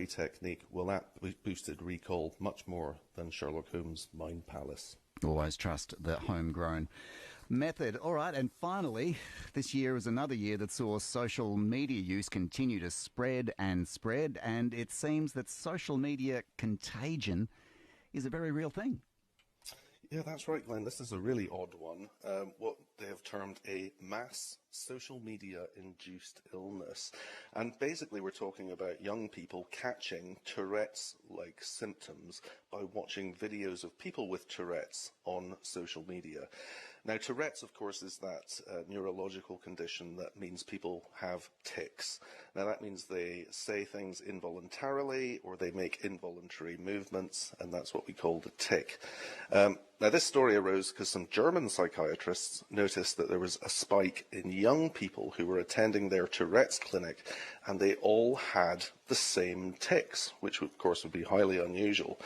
technique will that boosted recall much more than Sherlock Holmes' Mind Palace. Always trust the homegrown method. All right, and finally, this year is another year that saw social media use continue to spread, and it seems that social media contagion is a very real thing. Yeah, that's right, Glenn. This is a really odd one. What they have termed a mass social media-induced illness. And basically we're talking about young people catching Tourette's-like symptoms by watching videos of people with Tourette's on social media. Now, Tourette's, of course, is that neurological condition that means people have tics. Now, that means they say things involuntarily or they make involuntary movements, and that's what we call the tic. Now, this story arose because some German psychiatrists noticed that there was a spike in young people who were attending their Tourette's clinic, and they all had the same tics, which, of course, would be highly unusual.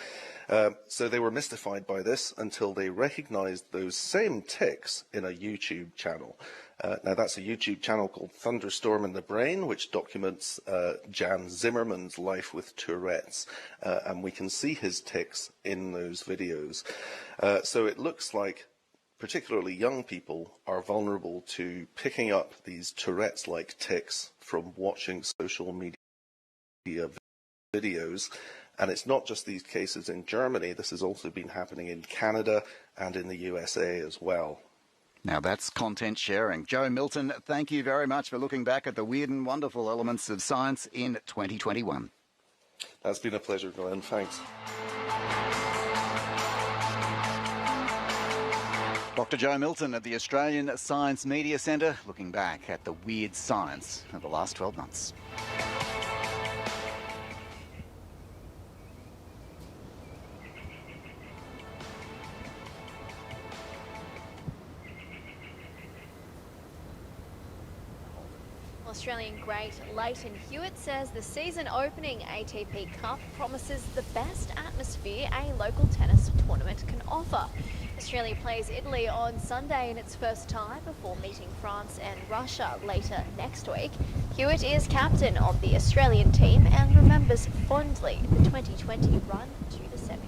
So they were mystified by this until they recognized those same tics in a YouTube channel. Now, that's a YouTube channel called Thunderstorm in the Brain, which documents Jan Zimmerman's life with Tourette's, and we can see his tics in those videos. So it looks like particularly young people are vulnerable to picking up these Tourette's-like tics from watching social media videos. And it's not just these cases in Germany. This has also been happening in Canada and in the USA as well. Now that's content sharing. Joe Milton, thank you very much for looking back at the weird and wonderful elements of science in 2021. That's been a pleasure, Glenn. Thanks. Dr. Joe Milton at the Australian Science Media Centre, looking back at the weird science of the last 12 months. Australian great Leighton Hewitt says the season-opening ATP Cup promises the best atmosphere a local tennis tournament can offer. Australia plays Italy on Sunday in its first tie before meeting France and Russia later next week. Hewitt is captain of the Australian team and remembers fondly the 2020 run to the semis.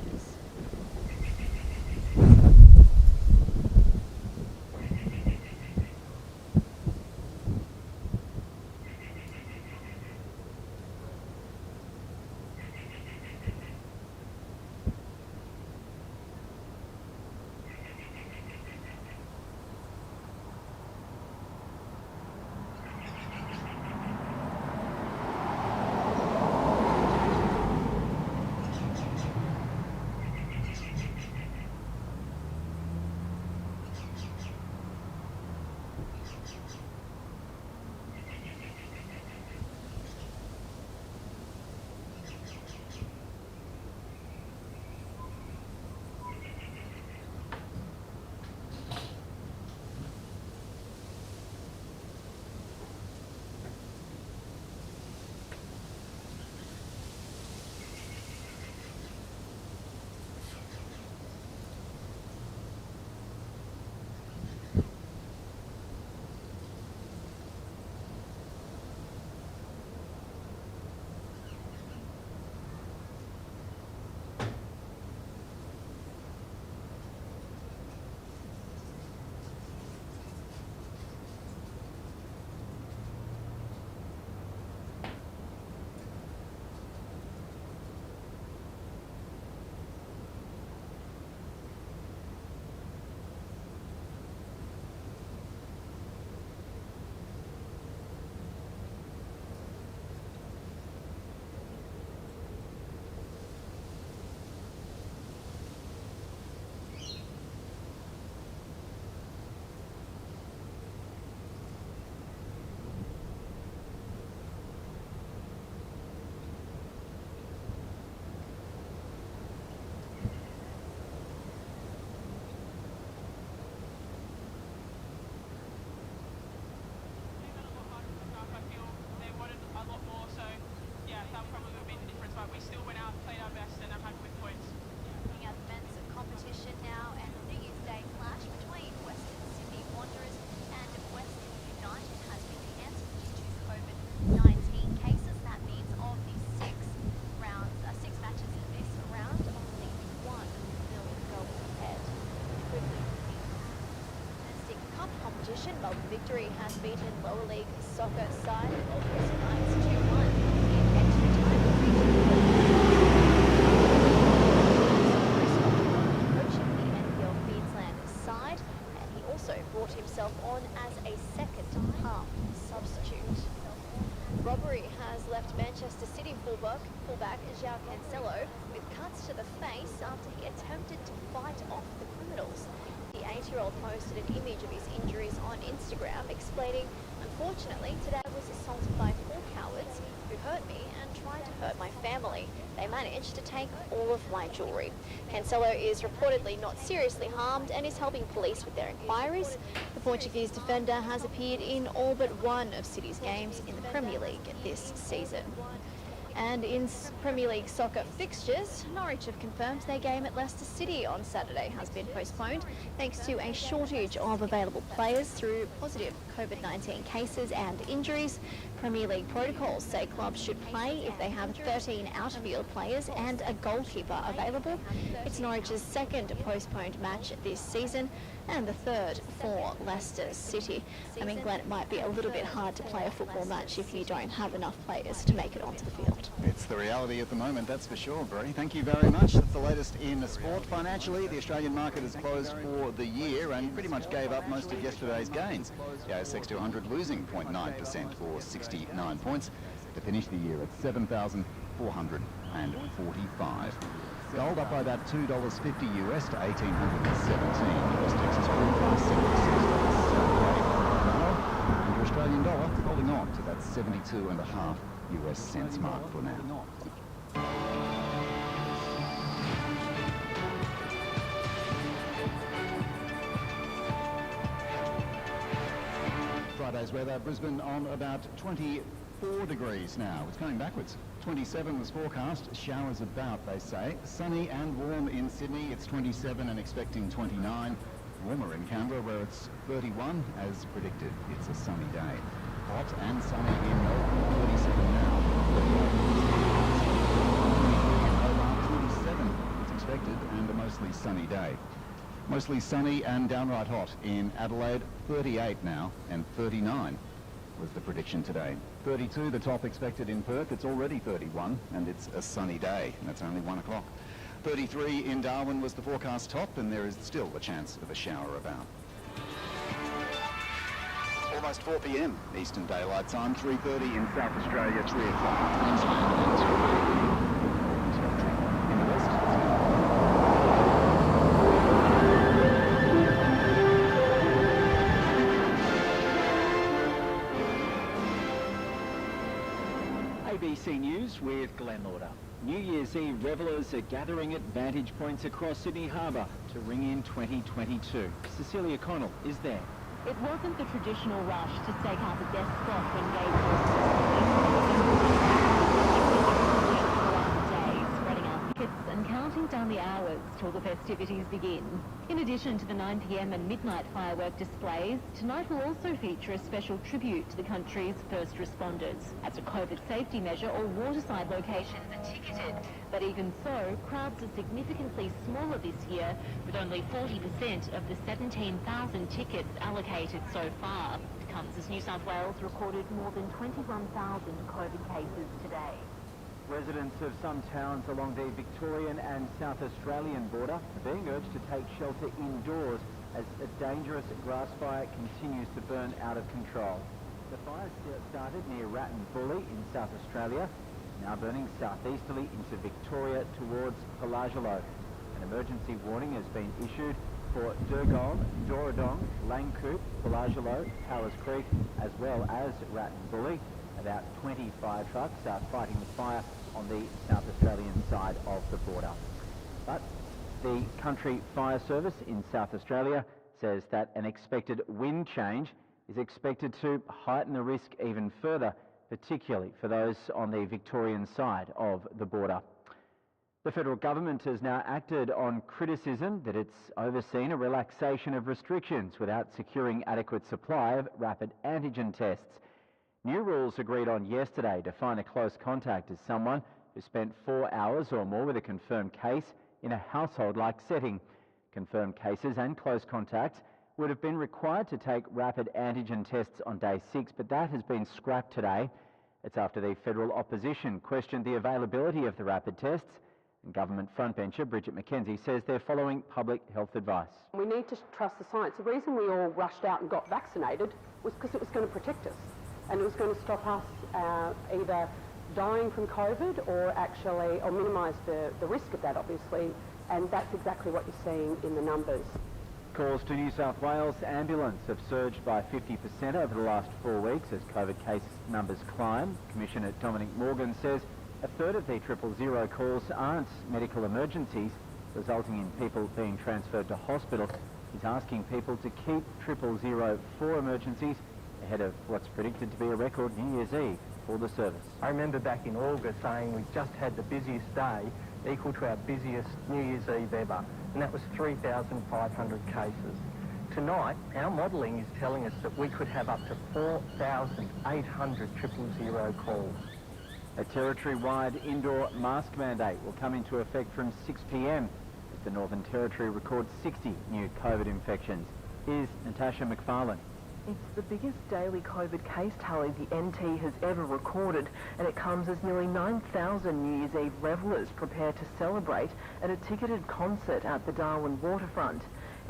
competition, Melbourne Victory has beaten lower league soccer side of Western Knights 2-1 in extra time coaching the NPL Queensland side, and he also brought himself on as a second half substitute. Robbery has left Manchester City fullback João Cancelo with cuts to the face after he attempted to fight off the criminals. The 8-year-old posted an image of his injuries on Instagram, explaining, "Unfortunately, today I was assaulted by 4 cowards who hurt me and tried to hurt my family. They managed to take all of my jewellery." Cancelo is reportedly not seriously harmed and is helping police with their inquiries. The Portuguese defender has appeared in all but one of City's games in the Premier League this season. And in Premier League soccer fixtures, Norwich have confirmed their game at Leicester City on Saturday has been postponed thanks to a shortage of available players through positive COVID-19 cases and injuries. Premier League protocols say clubs should play if they have 13 outfield players and a goalkeeper available. It's Norwich's second postponed match this season and the third for Leicester City. I mean, Glenn, it might be a little bit hard to play a football match if you don't have enough players to make it onto the field. It's the reality at the moment, that's for sure, Brie. Thank you very much. That's the latest in sport. Financially, the Australian market is closed for the year and pretty much gave up most of yesterday's gains. The ASX 200 losing 0.9% or 69 points to finish the year at 7,445. Gold up by about $2.50 US to 1,817. West Texas crude by 76.78. And your Australian dollar holding on to that 72.5 US cents mark for now. Friday's weather, Brisbane on about 24 degrees now. It's going backwards. 27 was forecast, showers about, they say. Sunny and warm in Sydney, it's 27 and expecting 29. Warmer in Canberra where it's 31 as predicted. It's a sunny day. Hot and sunny in Melbourne, 37 now. 27 is expected and a mostly sunny day. Mostly sunny and downright hot in Adelaide, 38 now, and 39 was the prediction today. 32 the top expected in Perth. It's already 31 and it's a sunny day, and it's only 1 o'clock. 33 in Darwin was the forecast top, and there is still a chance of a shower about. Almost 4 p.m. Eastern Daylight Time, 3:30 in South Australia, 3 o'clock in Queensland, and 2 in the west. ABC News with Glenn Lauder. New Year's Eve revellers are gathering at vantage points across Sydney Harbour to ring in 2022. Cecilia Connell is there. It wasn't the traditional rush to stake out the best spot to engage days, spreading out tickets and counting down the hours till the festivities begin. In addition to the 9 p.m. and midnight firework displays, tonight will also feature a special tribute to the country's first responders. As a COVID safety measure, all waterside locations are ticketed. But even so, crowds are significantly smaller this year, with only 40% of the 17,000 tickets allocated so far. It comes as New South Wales recorded more than 21,000 COVID cases today. Residents of some towns along the Victorian and South Australian border are being urged to take shelter indoors as a dangerous grass fire continues to burn out of control. The fire started near Rattenbully in South Australia, now burning southeasterly into Victoria towards Pelagelo. An emergency warning has been issued for Durgong, Doradong, Langcoop, Pelagelo, Powers Creek, as well as Rattenbully. About 20 fire trucks are fighting the fire on the South Australian side of the border. But the Country Fire Service in South Australia says that an expected wind change is expected to heighten the risk even further, particularly for those on the Victorian side of the border. The federal government has now acted on criticism that it's overseen a relaxation of restrictions without securing adequate supply of rapid antigen tests. New rules agreed on yesterday define a close contact as someone who spent 4 hours or more with a confirmed case in a household-like setting. Confirmed cases and close contacts would have been required to take rapid antigen tests on day 6, but that has been scrapped today. It's after the federal opposition questioned the availability of the rapid tests, and government frontbencher Bridget McKenzie says they're following public health advice. We need to trust the science. The reason we all rushed out and got vaccinated was because it was going to protect us, and it was going to stop us either dying from COVID or minimise the risk of that, obviously, and that's exactly what you're seeing in the numbers. Calls to New South Wales Ambulance have surged by 50% over the last 4 weeks as COVID case numbers climb. Commissioner Dominic Morgan says a third of the 000 calls aren't medical emergencies, resulting in people being transferred to hospital. He's asking people to keep 000 for emergencies ahead of what's predicted to be a record New Year's Eve for the service. I remember back in August saying we just had the busiest day equal to our busiest New Year's Eve ever, and that was 3,500 cases. Tonight, our modelling is telling us that we could have up to 4,800 000 calls. A territory-wide indoor mask mandate will come into effect from 6 p.m. as the Northern Territory records 60 new COVID infections. Here's Natasha McFarlane. It's the biggest daily COVID case tally the NT has ever recorded, and it comes as nearly 9,000 New Year's Eve revellers prepare to celebrate at a ticketed concert at the Darwin waterfront.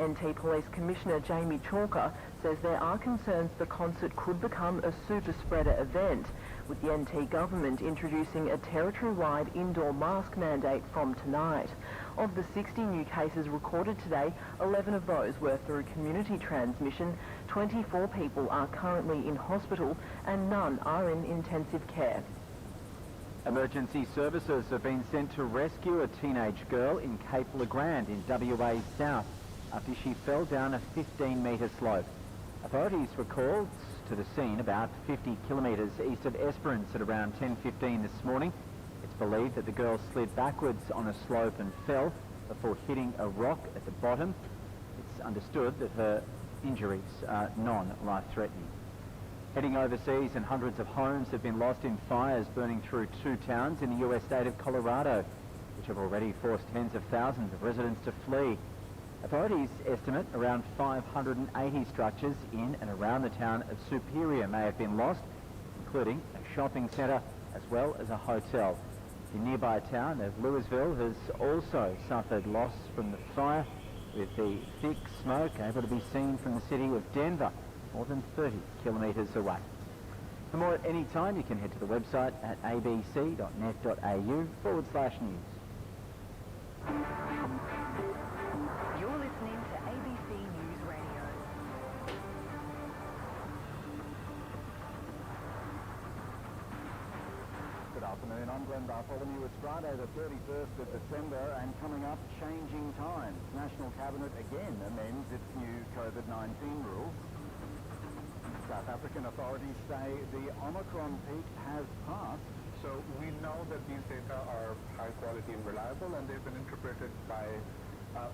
NT Police Commissioner Jamie Chalker says there are concerns the concert could become a super spreader event, with the NT government introducing a territory-wide indoor mask mandate from tonight. Of the 60 new cases recorded today, 11 of those were through community transmission, 24 people are currently in hospital, and none are in intensive care. Emergency services have been sent to rescue a teenage girl in Cape Le Grand in WA South after she fell down a 15-metre slope. Authorities were called to the scene about 50 kilometres east of Esperance at around 10:15 this morning. It's believed that the girl slid backwards on a slope and fell before hitting a rock at the bottom. It's understood that her injuries are non-life-threatening. Heading overseas, and hundreds of homes have been lost in fires burning through 2 towns in the US state of Colorado, which have already forced tens of thousands of residents to flee. Authorities estimate around 580 structures in and around the town of Superior may have been lost, including a shopping centre as well as a hotel. The nearby town of Louisville has also suffered loss from the fire, with the thick smoke able to be seen from the city of Denver, more than 30 kilometres away. For more at any time, you can head to the website at abc.net.au/news. You're listening to ABC News Radio. Good afternoon, I'm Glenn Bartholomew. It's Friday the 31st of December, and coming up, changing times. National Cabinet again amends its new COVID-19 rules. South African authorities say the Omicron peak has passed. So we know that these data are high quality and reliable, and they've been interpreted by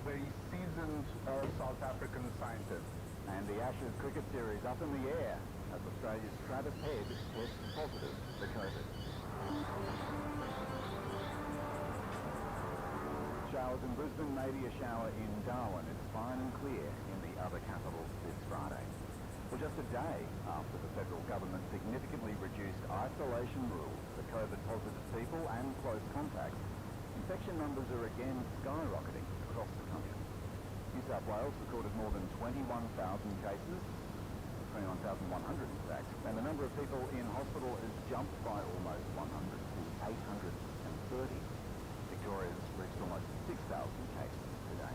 very seasoned South African scientists. And the Ashes cricket series up in the air as Australia's Travis Head tests positive for COVID. Showers in Brisbane, maybe a shower in Darwin. It's fine and clear in the other capitals this Friday. Well, just a day after the federal government significantly reduced isolation rules for COVID-positive people and close contacts, infection numbers are again skyrocketing across the country. New South Wales recorded more than 21,000 cases, 21,100 in fact, and the number of people in hospital has jumped by almost 100 to 830. Victoria's reached almost 6,000 cases today.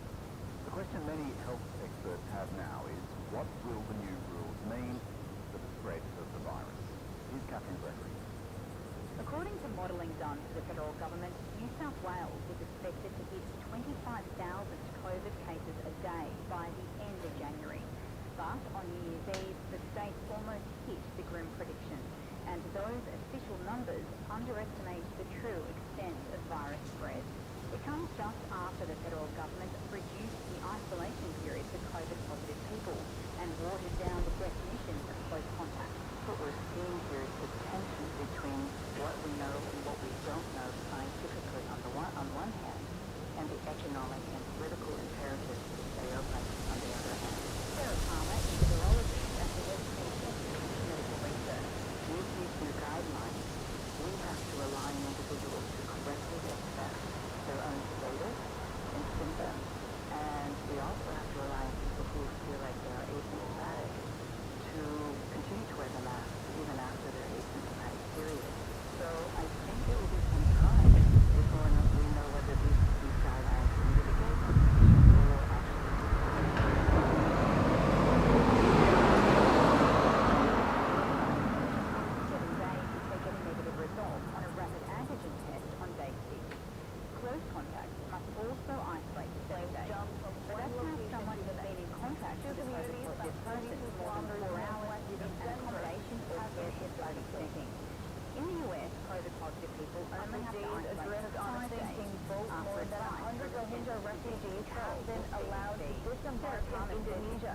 The question many health experts have now is, what will the new rules mean for the spread of the virus? Here's Catherine Gregory. According to modelling done for the federal government, New South Wales is expected to hit 25,000 COVID cases a day by the end of January. But on New Year's Eve, the state almost hit the grim prediction, and those official numbers underestimate the true extent of virus spread. It comes just after the federal government reduced the isolation period for COVID-positive people and watered down the definition of close contact. What we're seeing here is the tension between what we know and what we don't know scientifically on one hand, and the economic and political imperatives to stay open on the other hand. Sarah over this person more than 4 hours in accommodation or care facility setting. In the US, COVID-positive people only have to isolate for 5 days after a flight. 100 Rohingya refugees have been allowed to disembark in Indonesia.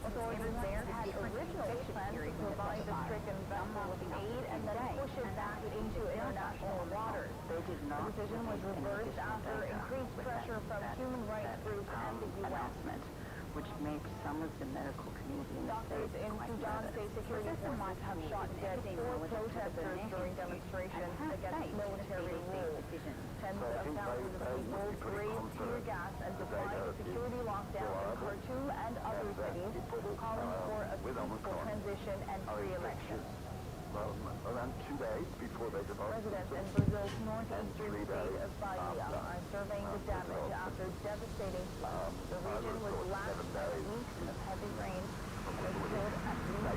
Authorities there had originally planned to provide the stricken vessel with aid and then push it back into international waters. The decision was reversed after increased pressure from human rights groups and the U.S. Which made some of the medical community in the Doctors States in quite Sudan nervous. say security forces have shot dead 4 protesters during demonstrations against military rule. Tens of thousands of people braved tear gas and defied the security lockdown in Khartoum and other cities, calling for a peaceful transition and free elections. Around 2 days before they developed. Residents in Brazil's northeastern state of Bahia are surveying the damage after devastating floods. The region was lashed by weeks of heavy rain and has killed at least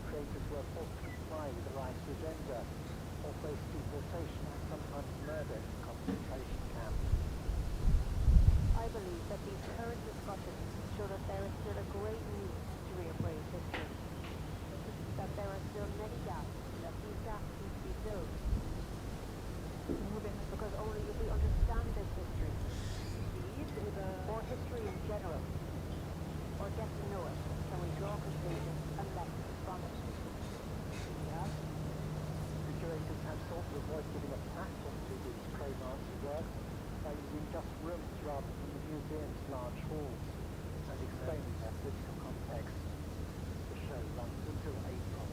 creators were forced to comply with the rights agenda or face deportation dense, large halls and extends the city complex. The show runs until April.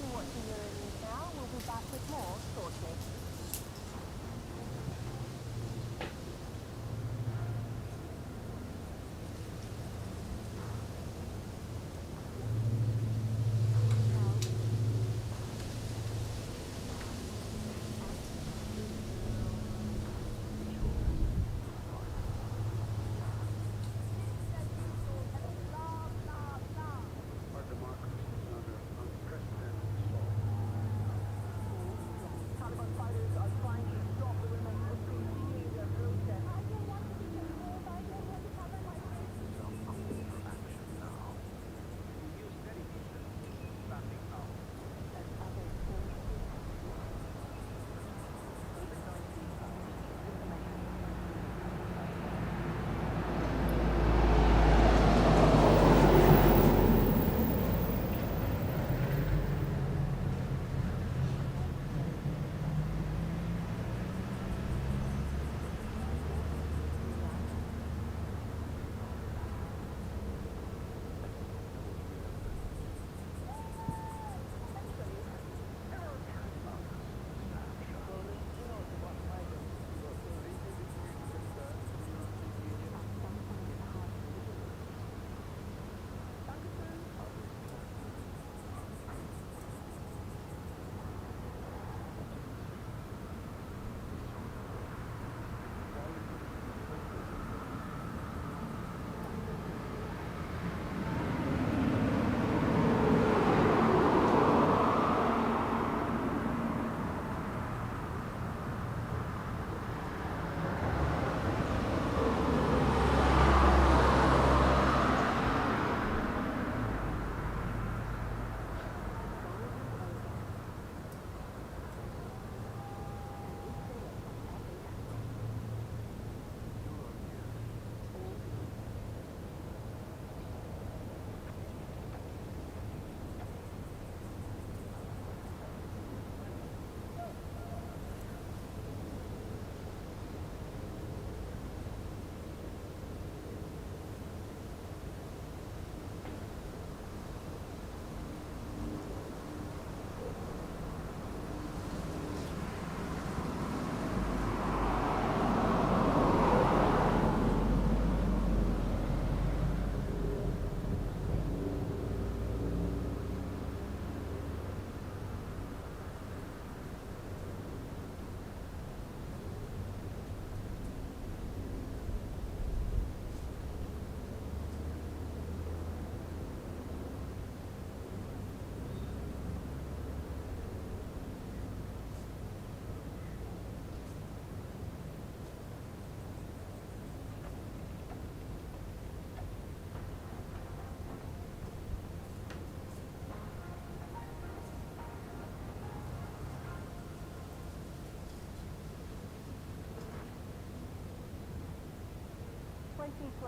You're watching Euronews now. We'll be back with more shortly.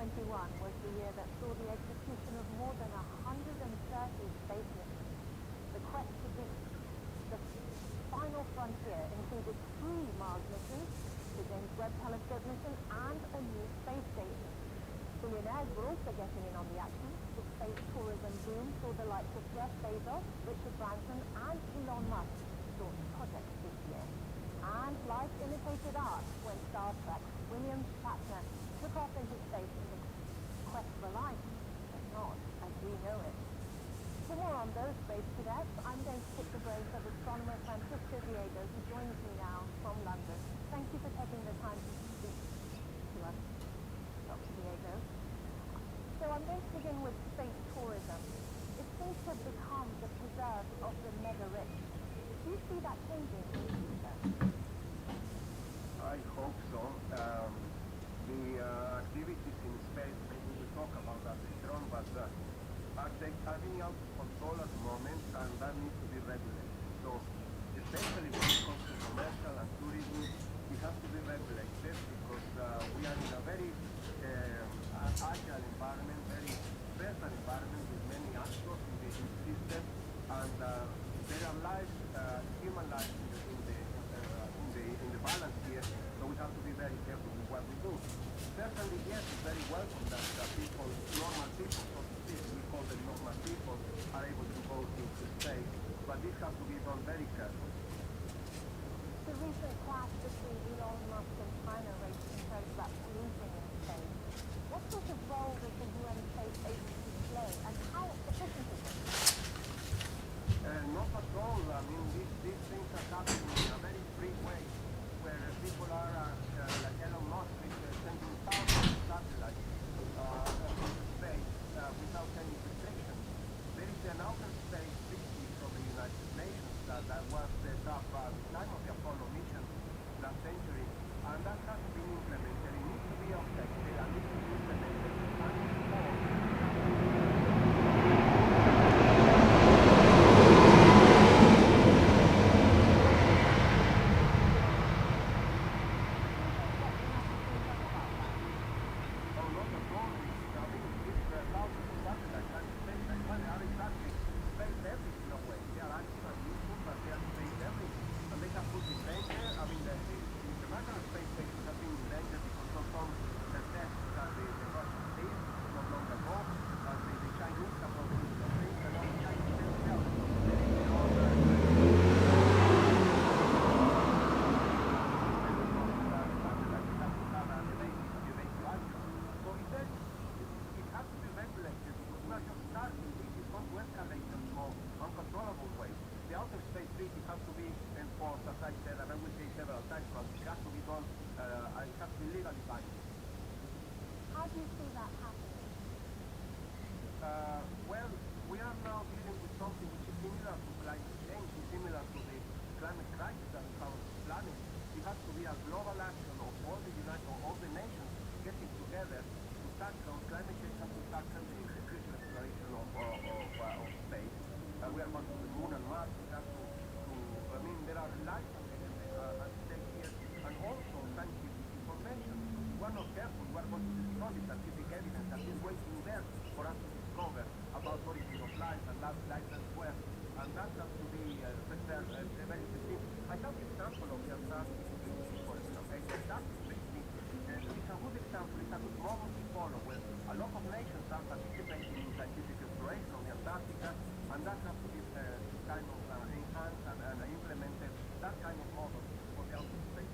Was the year that saw the execution of more than 130 space missions. The quest to be the final frontier included 3 Mars missions, the James Webb Telescope mission, and a new space station. Billionaires were also getting in on the action. The space tourism boom saw the likes of Jeff Bezos, Richard Branson, and Elon Musk launch projects this year. And life imitated art when Star Trek's William Shatner took off into space in the quest for life, but not as we know it. For more on those space cadets, I'm going to pick the brains of astronomer Francisco Diego, who joins me now from London. Thank you for taking the time to speak to us, Dr. Diego. So I'm going to begin with space tourism. It seems to have become the preserve of the mega rich. Do you see that changing in the future? I hope so. The activities in space, maybe we'll talk about that later on, but are being out of control at the moment, and that needs to be regulated. So, especially when it comes to commercial and tourism, it has to be regulated because we are in a very agile environment, very versatile environment with many actors in the system, and there are lives, human lives in the has to be done very carefully. The recent clash between Elon Musk and China raised concerns about policing in space. What sort of role does the UN Space Agency play, and how efficient is it? Not at all. I mean, these things are happening in a very free way, where people are, like Elon Musk, sending thousands of satellites into space without any restrictions. There is an outer space treaty from the United Nations that was set up at the time of the Apollo mission last century, and that has been implemented. It needs to be updated and needs to be implemented and enforced. How do you see that happening? Well, we are now dealing with something which is similar to climate change, is similar to the climate crisis that is our planet. It has to be a global action of all the nations getting together to tackle climate change and to tackle the future exploration of space. We are going to the moon and Mars. We have to I mean, there are lives at stake here, and also scientific information. We are not careful. We are going to destroy the scientific evidence that is waiting there for us to discover about origin of life and life elsewhere. And that has to be preserved very specific. I have the example of the Antarctic Treaty, for example. The Antarctic Treaty is a good example. It's a good model to follow, where a lot of nations are participating in scientific exploration on the Antarctica, and that has to be kind of enhanced and implemented, that kind of model for the outer space.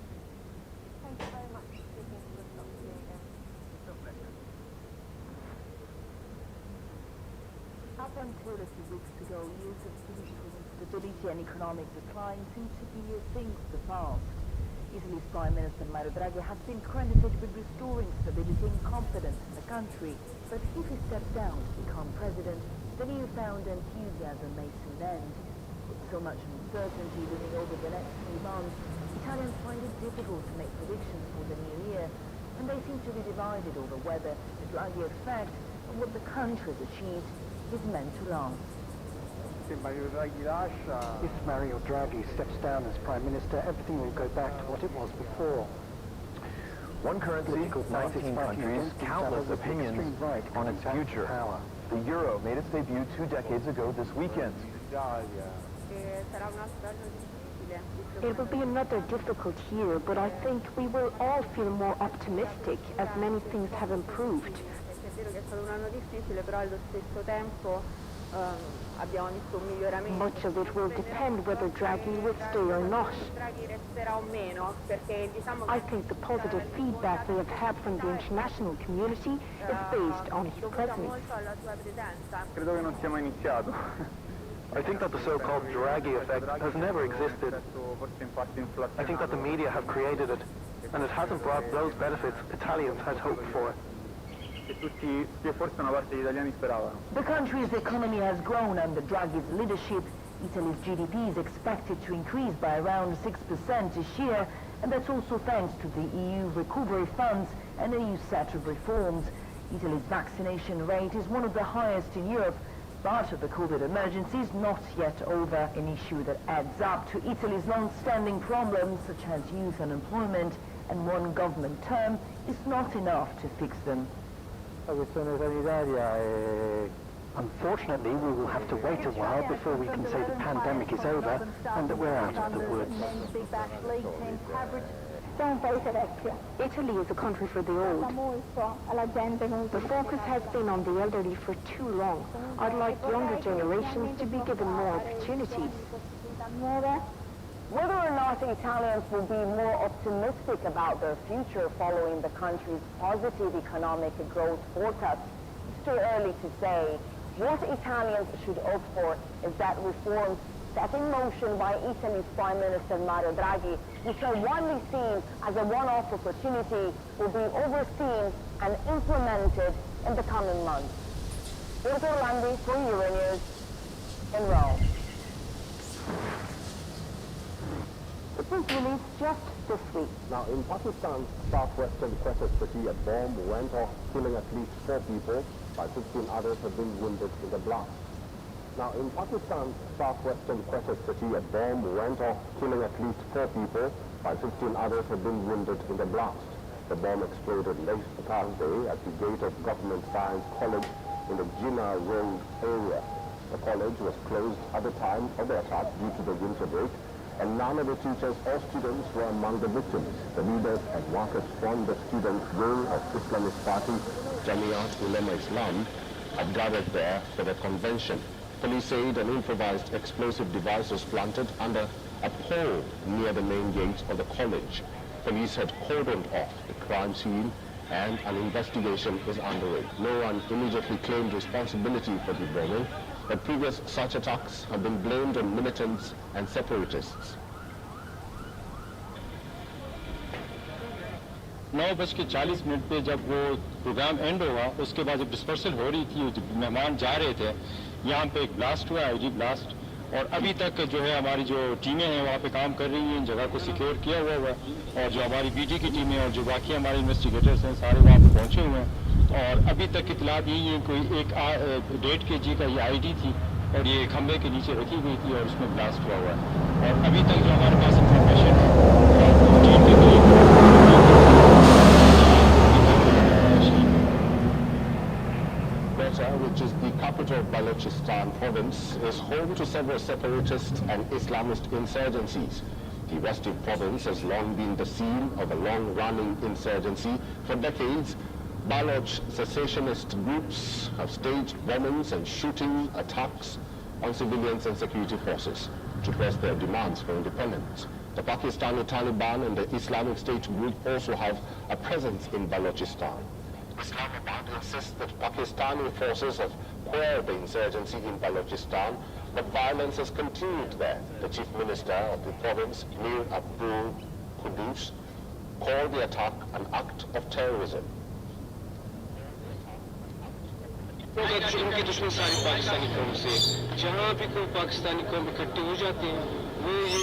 Thank you very much for speaking to us, Dr. Diego. It's a pleasure. Up until a few weeks ago, years of political instability and economic decline seemed to be a thing of the past. Italy's Prime Minister Mario Draghi has been credited with restoring stability and confidence in the country. But if he steps down to become president, the newfound enthusiasm may soon end. With so much uncertainty looming over the next few months, Italians find it difficult to make predictions for the new year, and they seem to be divided over whether the Draghi effect and what the country has achieved is meant to last. If Mario Draghi steps down as Prime Minister, everything will go back to what it was before. One currency, 19 countries, countless opinions on its future. The euro made its debut 2 decades ago this weekend. It will be another difficult year, but I think we will all feel more optimistic as many things have improved. Much of it will depend whether Draghi will stay or not. I think the positive feedback we have had from the international community is based on his presence. I think that the so-called Draghi effect has never existed. I think that the media have created it, and it hasn't brought those benefits Italians had hoped for. The country's economy has grown under Draghi's leadership. Italy's GDP is expected to increase by around 6% this year, and that's also thanks to the EU recovery funds and a new set of reforms. Italy's vaccination rate is one of the highest in Europe, but the COVID emergency is not yet over, an issue that adds up to Italy's long-standing problems such as youth unemployment, and one government term is not enough to fix them. Unfortunately, we will have to wait a while before we can say the pandemic is over and that we're out of the woods. Italy is a country for the old. The focus has been on the elderly for too long. I'd like younger generations to be given more opportunities. Whether or not Italians will be more optimistic about their future following the country's positive economic growth forecast, it's too early to say. What Italians should opt for is that reforms set in motion by Italy's Prime Minister Mario Draghi, which are widely seen as a one-off opportunity, will be overseen and implemented in the coming months. Urto Orlandi for Euronews in Rome. It was released just this week. Now, in Pakistan's southwestern Quetta city, a bomb went off, killing at least 4 people, while 15 others have been wounded in the blast. Now, in Pakistan's southwestern Quetta city, a bomb went off, killing at least 4 people, while 15 others have been wounded in the blast. The bomb exploded late Thursday at the gate of Government Science College in the Jinnah Road area. The college was closed at the time of the attack due to the winter break, and none of the teachers or students were among the victims. The leaders and workers from the student wing of Islamist party, Jamiat Ulema Islam, had gathered there for the convention. Police said an improvised explosive device was planted under a pole near the main gate of the college. Police had cordoned off the crime scene and an investigation is underway. No one immediately claimed responsibility for the bombing, but previous such attacks have been blamed on militants and separatists. 9:40 पे जब वो programme and हुआ, उसके बाद जब dispersal हो रही थी, जब मेहमान जा रहे थे, यहाँ पे एक ब्लास्ट हुआ, आईडी ब्लास्ट, और अभी तक जो है हमारी जो टीमें हैं वहाँ पे काम कर रही हैं, जगह को सिक्योर किया हुआ है, और जो हमारी बीटी की टीमें और जो बाकी हमारे इन्वेस्टिगेटर्स हैं सारे वहाँ पे पहुँचे हुए हैं, और अभी तक इतलात यही है कोई एक 1.5 kg का ये आईडी थी और ये खंबे के नीचे रखी गई थी और उसमें ब्लास्ट हुआ है, और अभी तक जो हमारे पास information which is the capital of Balochistan province, is home to several separatist and Islamist insurgencies. The restive province has long been the scene of a long-running insurgency. For decades, Baloch secessionist groups have staged bombings and shooting attacks on civilians and security forces to press their demands for independence. The Pakistani Taliban and the Islamic State group also have a presence in Balochistan. Islamabad insists that Pakistani forces have quelled the insurgency in Balochistan, but violence has continued there. The chief minister of the province, Mir Abdul Qudus, called the attack an act of terrorism. उनकी दुश्मन सारी पाकिस्तानी कौम से, जहाँ भी कोई पाकिस्तानी कौम इकट्ठे हो जाते हैं वो ये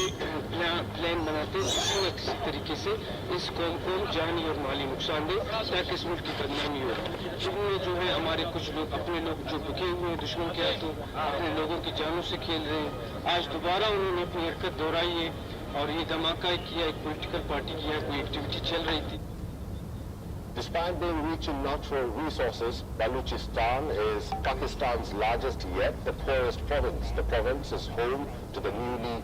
प्लान बनाते हैं किसी न किसी तरीके से इस कौम को जानी और माली नुकसान दे ताकि इस मुल्क की बदनामी हो। जिनमें जो है हमारे कुछ लोग अपने लोग जो भुके हुए हैं दुश्मन के हाथों अपने लोगों की जानों से खेल रहे हैं। आज दोबारा उन्होंने अपनी हरकत दोहराई है और ये धमाका किया, एक पॉलिटिकल पार्टी की कोई एक्टिविटी चल रही थी। Despite being rich in natural resources, Balochistan is Pakistan's largest yet the poorest province. The province is home to the newly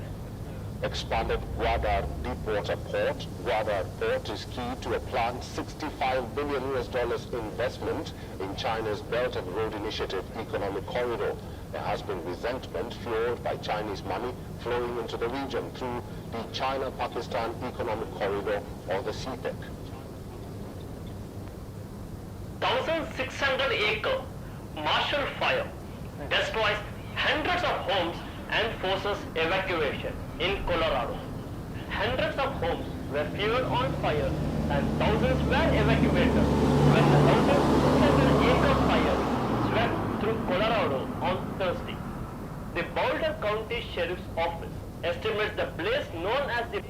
expanded Gwadar deepwater port. Gwadar port is key to a planned $65 billion investment in China's Belt and Road Initiative economic corridor. There has been resentment fueled by Chinese money flowing into the region through the China-Pakistan Economic Corridor or the CPEC. 1,600-acre martial fire destroys hundreds of homes and forces evacuation in Colorado. Hundreds of homes were fueled on fire and thousands were evacuated when the 1,600-acre fire swept through Colorado on Thursday. The Boulder County Sheriff's Office estimates the blaze known as the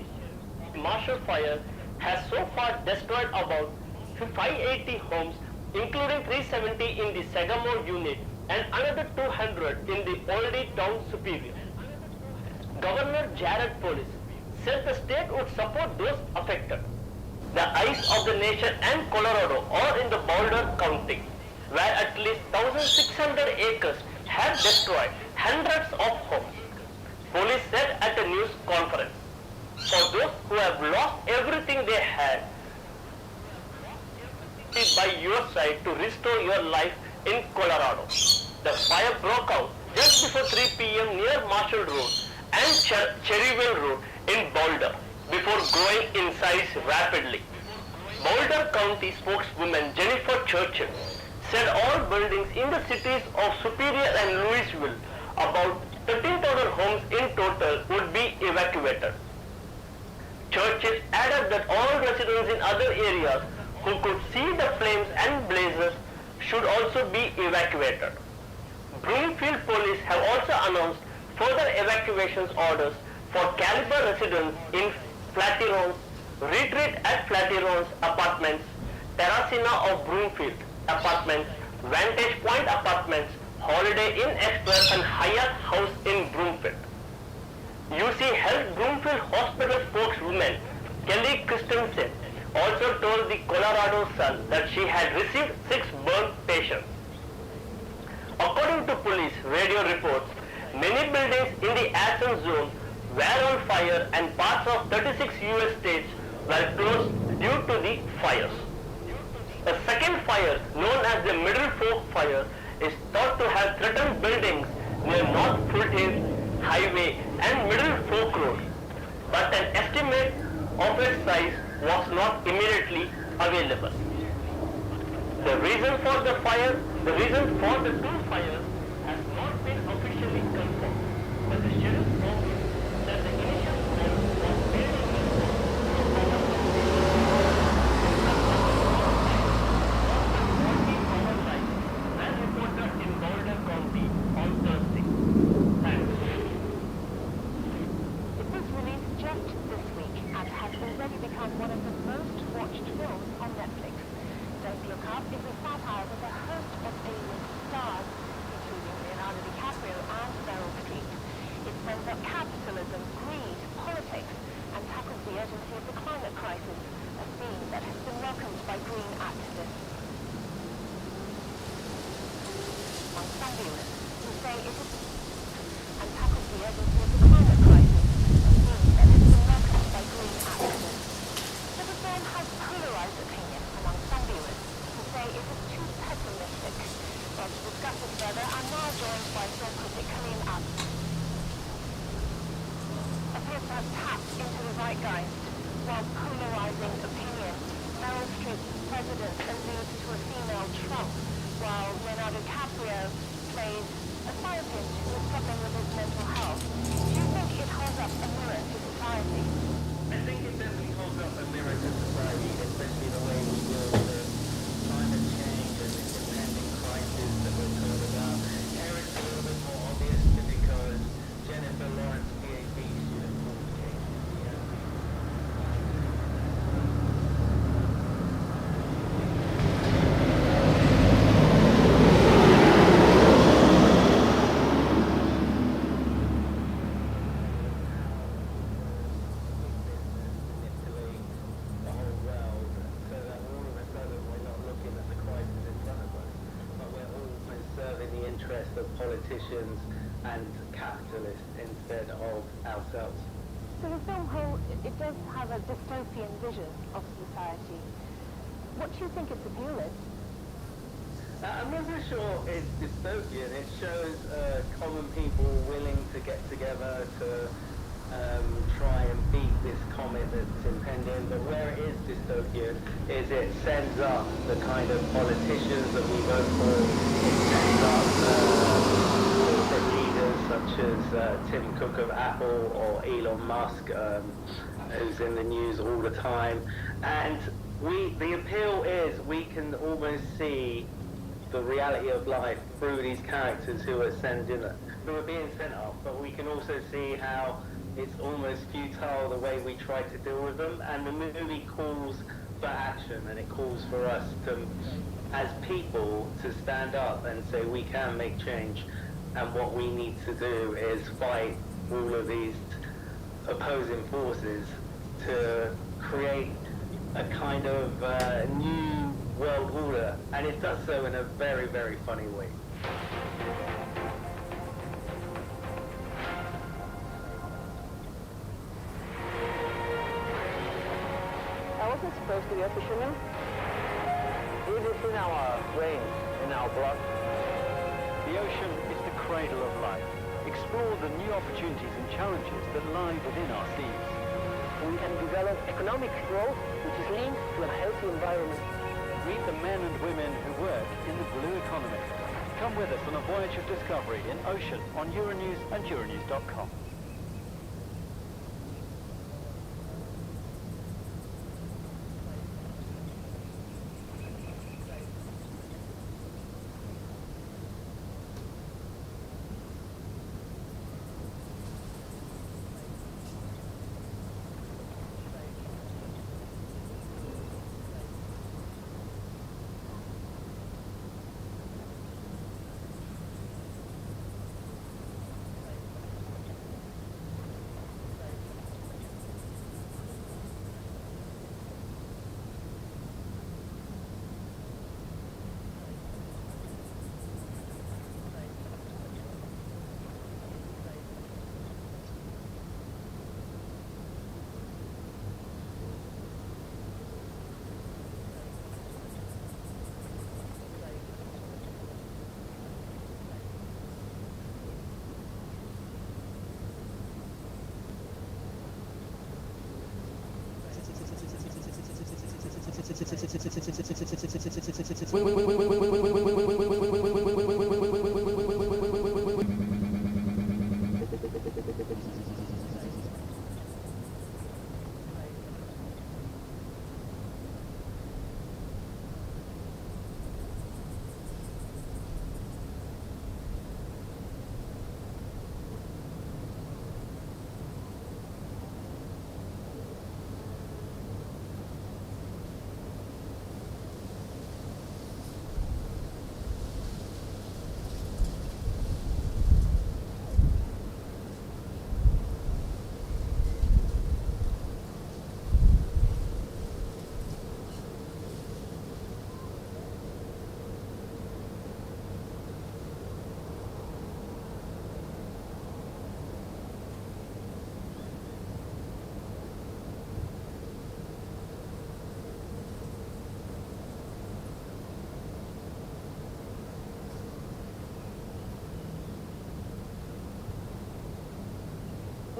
martial fire has so far destroyed about 580 homes, including 370 in the Sagamore unit and another 200 in the Oldie Town Superior. Governor Jared Polis said the state would support those affected. The eyes of the nation and Colorado are in the Boulder County, where at least 1,600 acres have destroyed hundreds of homes. Police said at a news conference, for those who have lost everything they had, by your side to restore your life in Colorado. The fire broke out just before 3 p.m. near Marshall Road and Cherryville Road in Boulder before growing in size rapidly. Boulder County spokeswoman Jennifer Churchill said all buildings in the cities of Superior and Louisville, about 13,000 homes in total, would be evacuated. Churchill added that all residents in other areas who could see the flames and blazes should also be evacuated. Broomfield police have also announced further evacuations orders for Caliber residents in Flatiron's, Retreat at Flatiron's Apartments, Terracina of Broomfield Apartments, Vantage Point Apartments, Holiday Inn Express and Hyatt House in Broomfield. UC Health Broomfield Hospital spokeswoman Kelly Christensen also told the Colorado Sun that she had received 6 burn patients. According to police radio reports, many buildings in the Ascent zone were on fire and parts of 36 U.S. states were closed due to the fires. A second fire, known as the Middle Fork Fire, is thought to have threatened buildings near North Foothill Highway and Middle Fork Road, but an estimate of its size was not immediately available. The reason for the two fires has not been officially confirmed, but the sheriff's office said the initial fire was made and reported in Boulder County on Thursday. Thanks. It was released just this week and has already become one of the most watched films on Netflix. Don't Look Up is a satire with a host of A-list stars, including Leonardo DiCaprio and Meryl Streep. It sums up capitalism, greed, politics, and tackles the urgency of the climate crisis, a theme that has been welcomed by green activists. Among some viewers who say it is and tackles the urgency of the climate crisis, a theme that has been welcomed by green activists. But the film has polarized opinion among some viewers who say it is too pessimistic. Well, to discuss this further, I'm now joined by film critic Colleen Adams. Appears to have tapped into the zeitgeist while polarizing opinion. Meryl Streep's president alludes to a female Trump, while Leonardo DiCaprio plays a scientist who is struggling with his mental health. Do you think it holds up a mirror to society? I think it definitely holds up a mirror to society, especially the way we deal with climate change and the impending crisis that we're talking about. Here it's a little bit more obvious because Jennifer Lawrence, PhD student, of politicians and capitalists instead of ourselves. So the film it does have a dystopian vision of society. What do you think its appeal is? I'm not so sure it's dystopian. It shows common people willing to get together to try and beat this comet that's impending. But where it is dystopian is it sends up the kind of politicians that we vote for. It sends up corporate leaders such as Tim Cook of Apple or Elon Musk, who's in the news all the time. And the appeal is we can almost see the reality of life through these characters who are being sent up, but we can also see how it's almost futile the way we try to deal with them, and the movie calls for action, and it calls for us to, as people, to stand up and say we can make change, and what we need to do is fight all of these opposing forces to create a kind of new world order, and it does so in a very, very funny way. I wasn't supposed to be a fisherman. It is in our veins, in our blood. The ocean is the cradle of life. It explore the new opportunities and challenges that lie within our seas. We can develop economic growth which is linked to a healthy environment. Meet the men and women who work in the blue economy. Come with us on a voyage of discovery in ocean on Euronews and Euronews.com.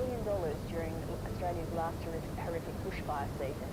$1 billion during Australia's last horrific bushfire season.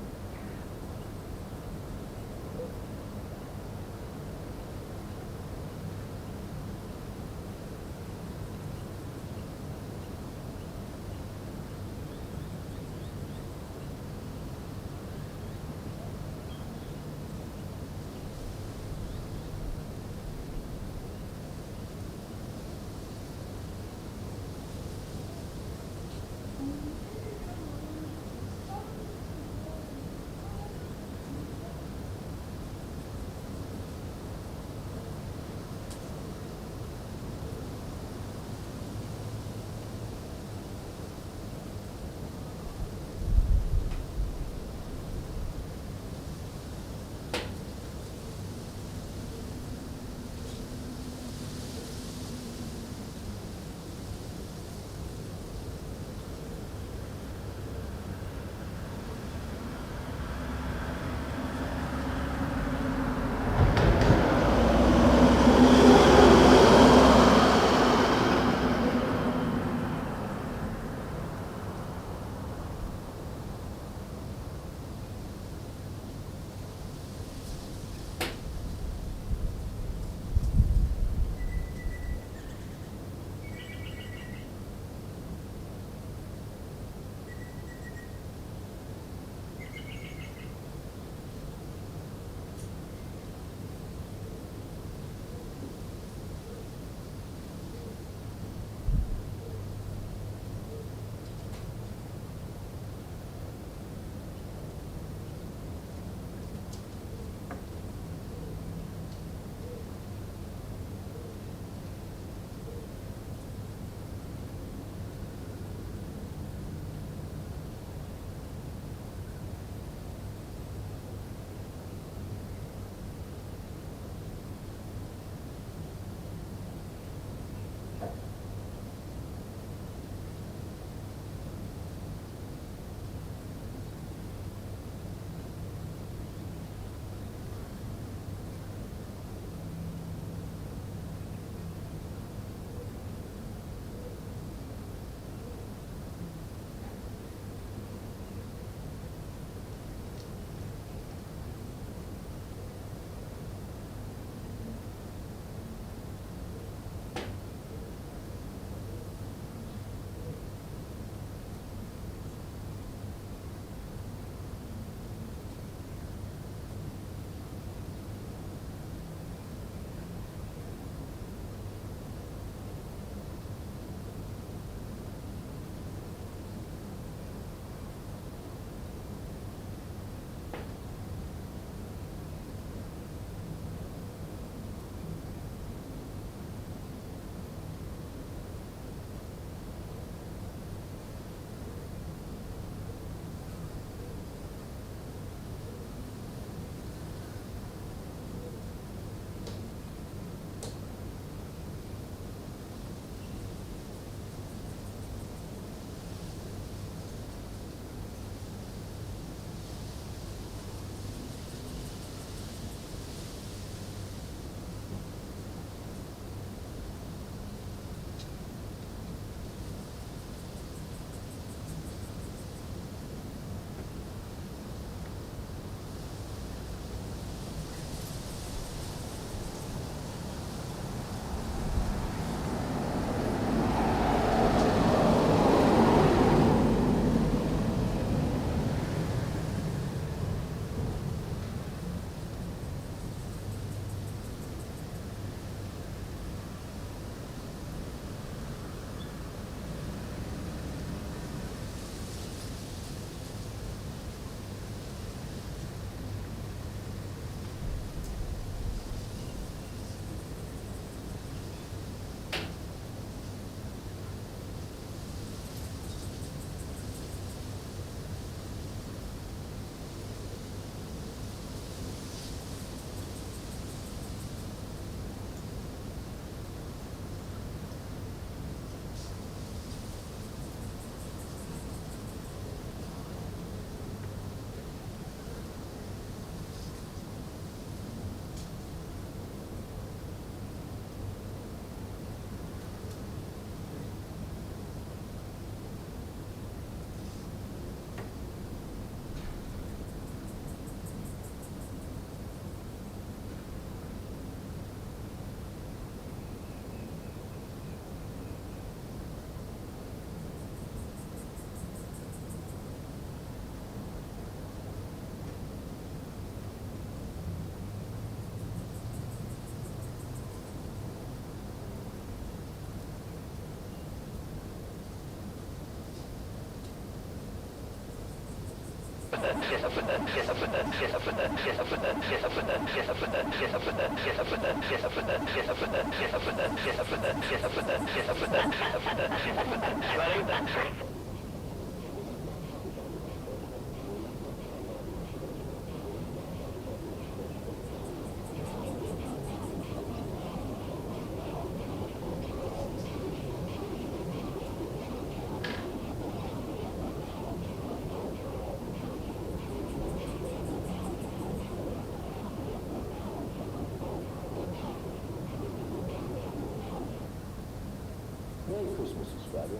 Merry Christmas, Australia.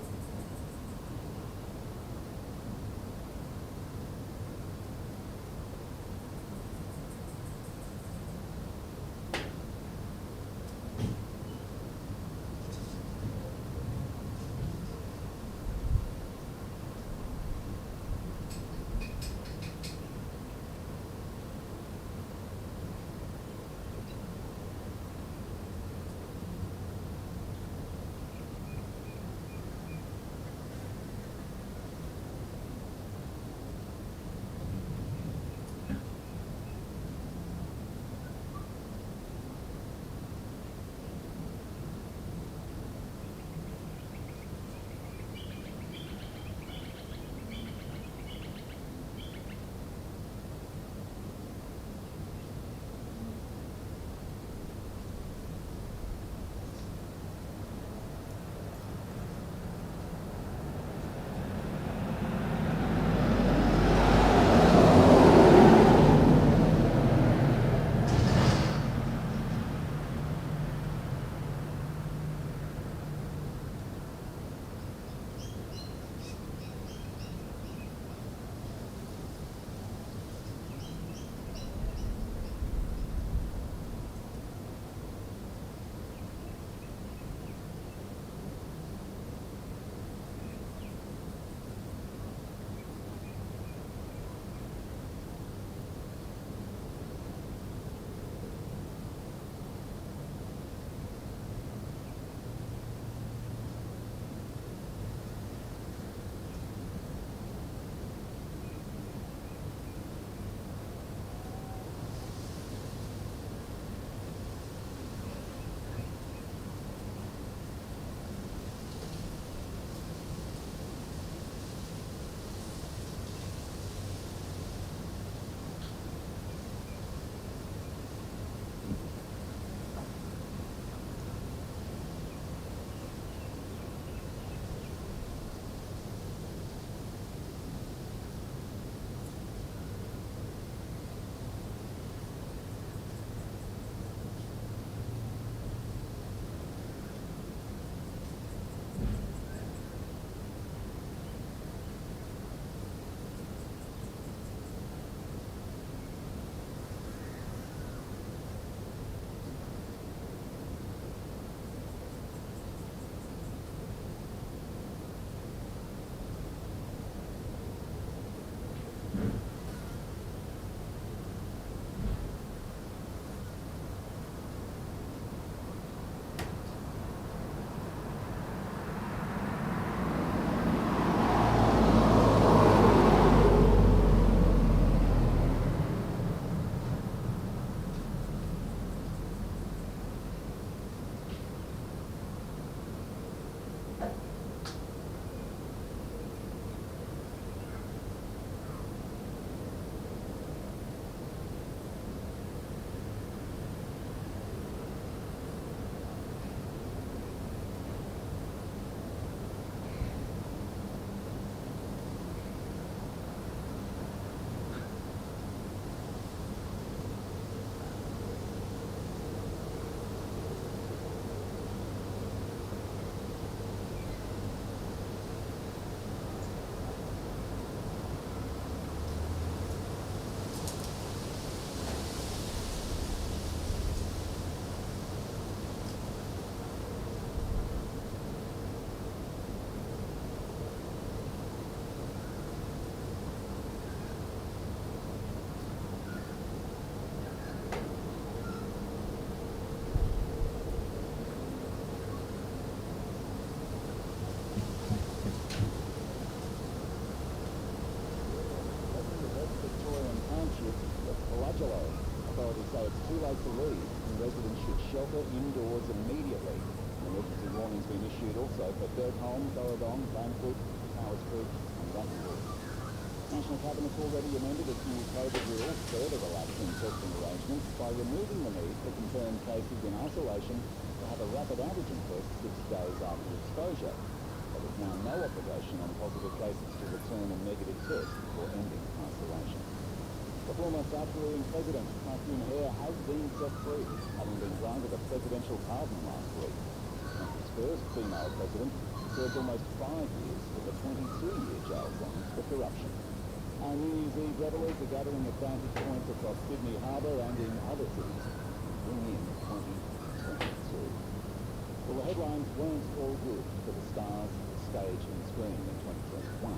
too late to leave, and residents should shelter indoors immediately. An emergency warning has been issued also for Bergholm, Burradong, Lamcook, Towers Creek and Rockenwood. National Cabinet's already amended its new COVID rules, further relaxing testing arrangements by removing the need for confirmed cases in isolation to have a rapid antigen test 6 days after exposure. There is now no obligation on positive cases to return a negative test before ending isolation. The former South Korean president, Park Geun-hye, has been set free, having been granted a presidential pardon last week. Country's first female president served almost 5 years with a 22-year jail sentence for corruption. Our New Year's Eve revellers are gathering at vantage points across Sydney Harbour and in other cities to bring in 2022. Well, the headlines weren't all good for the stars, stage and screen in 2021.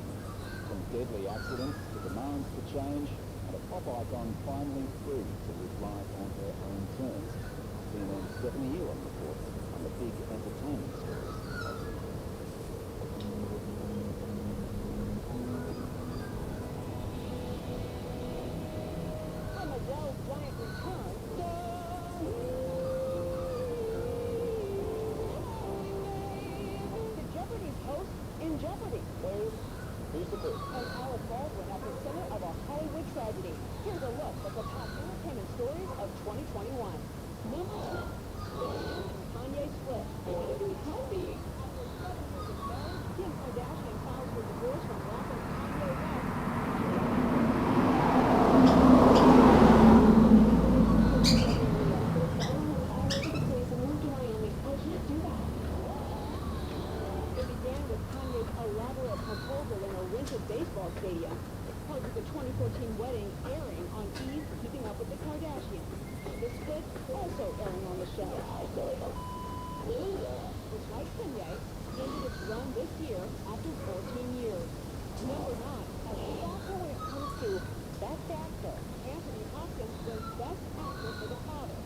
From deadly accidents to demands for change, and a pop icon finally free to live life on her own terms. CNN's Stephanie Ewan reports on the big entertainment stories of the year. Adele's giant return. The Jeopardy's host in Jeopardy. Players, who's the first? And Alec Baldwin at the center of a Hollywood tragedy. Here's a look at the top entertainment stories of 2021. Number 10. Kanye split. Kim Kardashian files for divorce from rapper Kanye West. Baseball stadium. Part of the 2014 wedding airing on Eve, Keeping Up with the Kardashians. The split also airing on the show. Which, like Kanye, ended its run this year after 14 years. Number 9, a shocker when it comes to Best Actor. Anthony Hopkins wins Best Actor for The Father.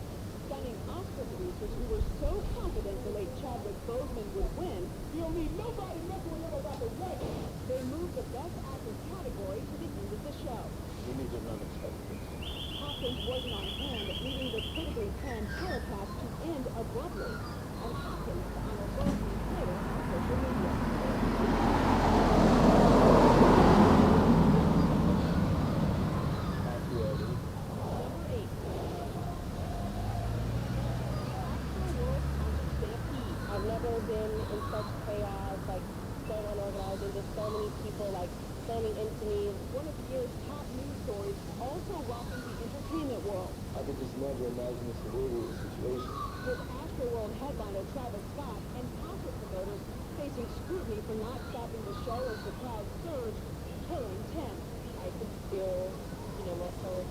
Stunning Oscar producers who were so confident the late Chadwick Boseman would win, you don't need nobody messing with him about the race. They moved the Best Actor category to the end of the show. We need an unexpected. Hopkins wasn't on hand, leading the critically planned telecast to end abruptly. And Hopkins to honor Boseman later on social media. Been in such chaos, like so unorganized, and just so many people like slamming into me. One of the year's top news stories also rocking the entertainment world. I could just never imagine this illegal situation. With Astroworld headliner Travis Scott and concert promoters facing scrutiny for not stopping the show as the crowd surged, killing 10. I could feel, myself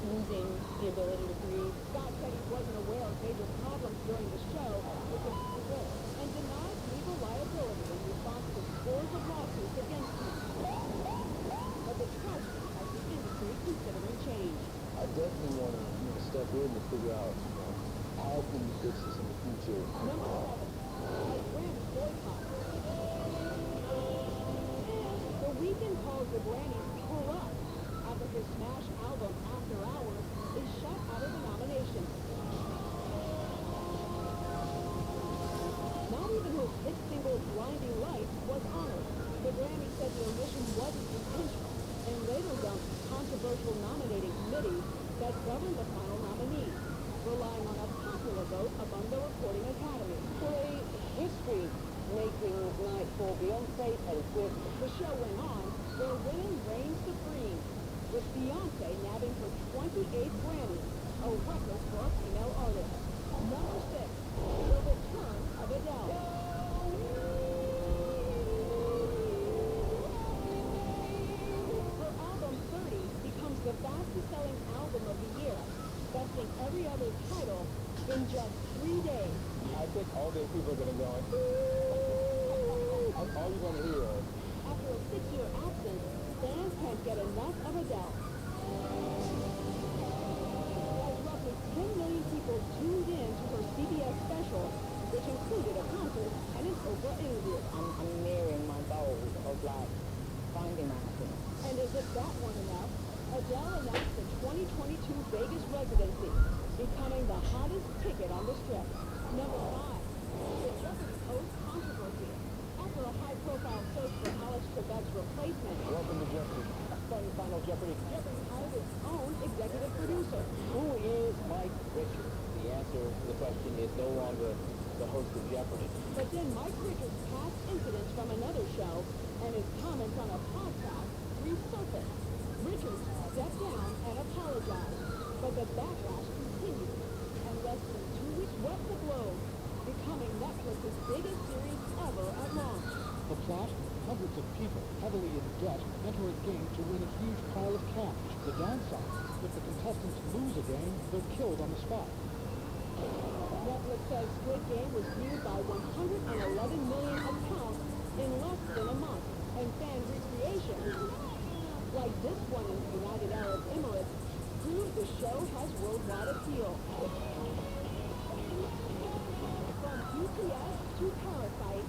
losing the ability to breathe. Scott said he wasn't aware of major problems during the show, and denied legal liability in response to scores of lawsuits against him. But the tragedy has the industry considering change. I definitely want to step in to figure out how can we fix this in the future. Number 7, a Grammy boycott. The Weeknd calls the Grammys corrupt after his smash album After Hours is shut out of the nomination. Not even his hit single Blinding Lights was honored. The Grammy said the omission wasn't intentional and later dumped controversial nominating committee that governed the final nominees, relying on a popular vote among the Recording Academy. For a history-making night for Beyonce and Swift, the show went on where winning reigned supreme, with Beyonce nabbing her 28th Grammy, a record for a female artist. Number 6, the return of Adele. Her album 30 becomes the fastest-selling album of the year, besting every other title in just 3 days. I think all day people are going to go, that's all you're going to hear. After a 6-year absence, fans can't get enough of Adele. As roughly 10 million people tuned in to her CBS special, which included a concert and an Oprah interview. I'm nearing my goal of finding my happiness. And as if that weren't enough, Adele announced the 2022 Vegas residency, becoming the hottest ticket on the strip. Number 5, the Jeopardy host controversy. After a high-profile search for Alex Trebek's replacement, Welcome to Jeopardy. Final Jeopardy. Jeopardy hired its own executive producer. Who is Mike Richards? The answer to the question is no longer the host of Jeopardy. But then Mike Richards' past incidents from another show and his comments on a podcast resurfaced. Richards stepped down and apologized, but the backlash continued, and less than 2 weeks swept the globe, becoming Netflix's biggest series ever at launch. The plot? Hundreds of people, heavily in debt, enter a game to win a huge pile of cash. The downside, if the contestants lose a game, they're killed on the spot. Netflix says Squid Game was viewed by 111 million accounts in less than a month, and fan recreations, like this one in the United Arab Emirates, prove the show has worldwide appeal. From BTS to Parasite,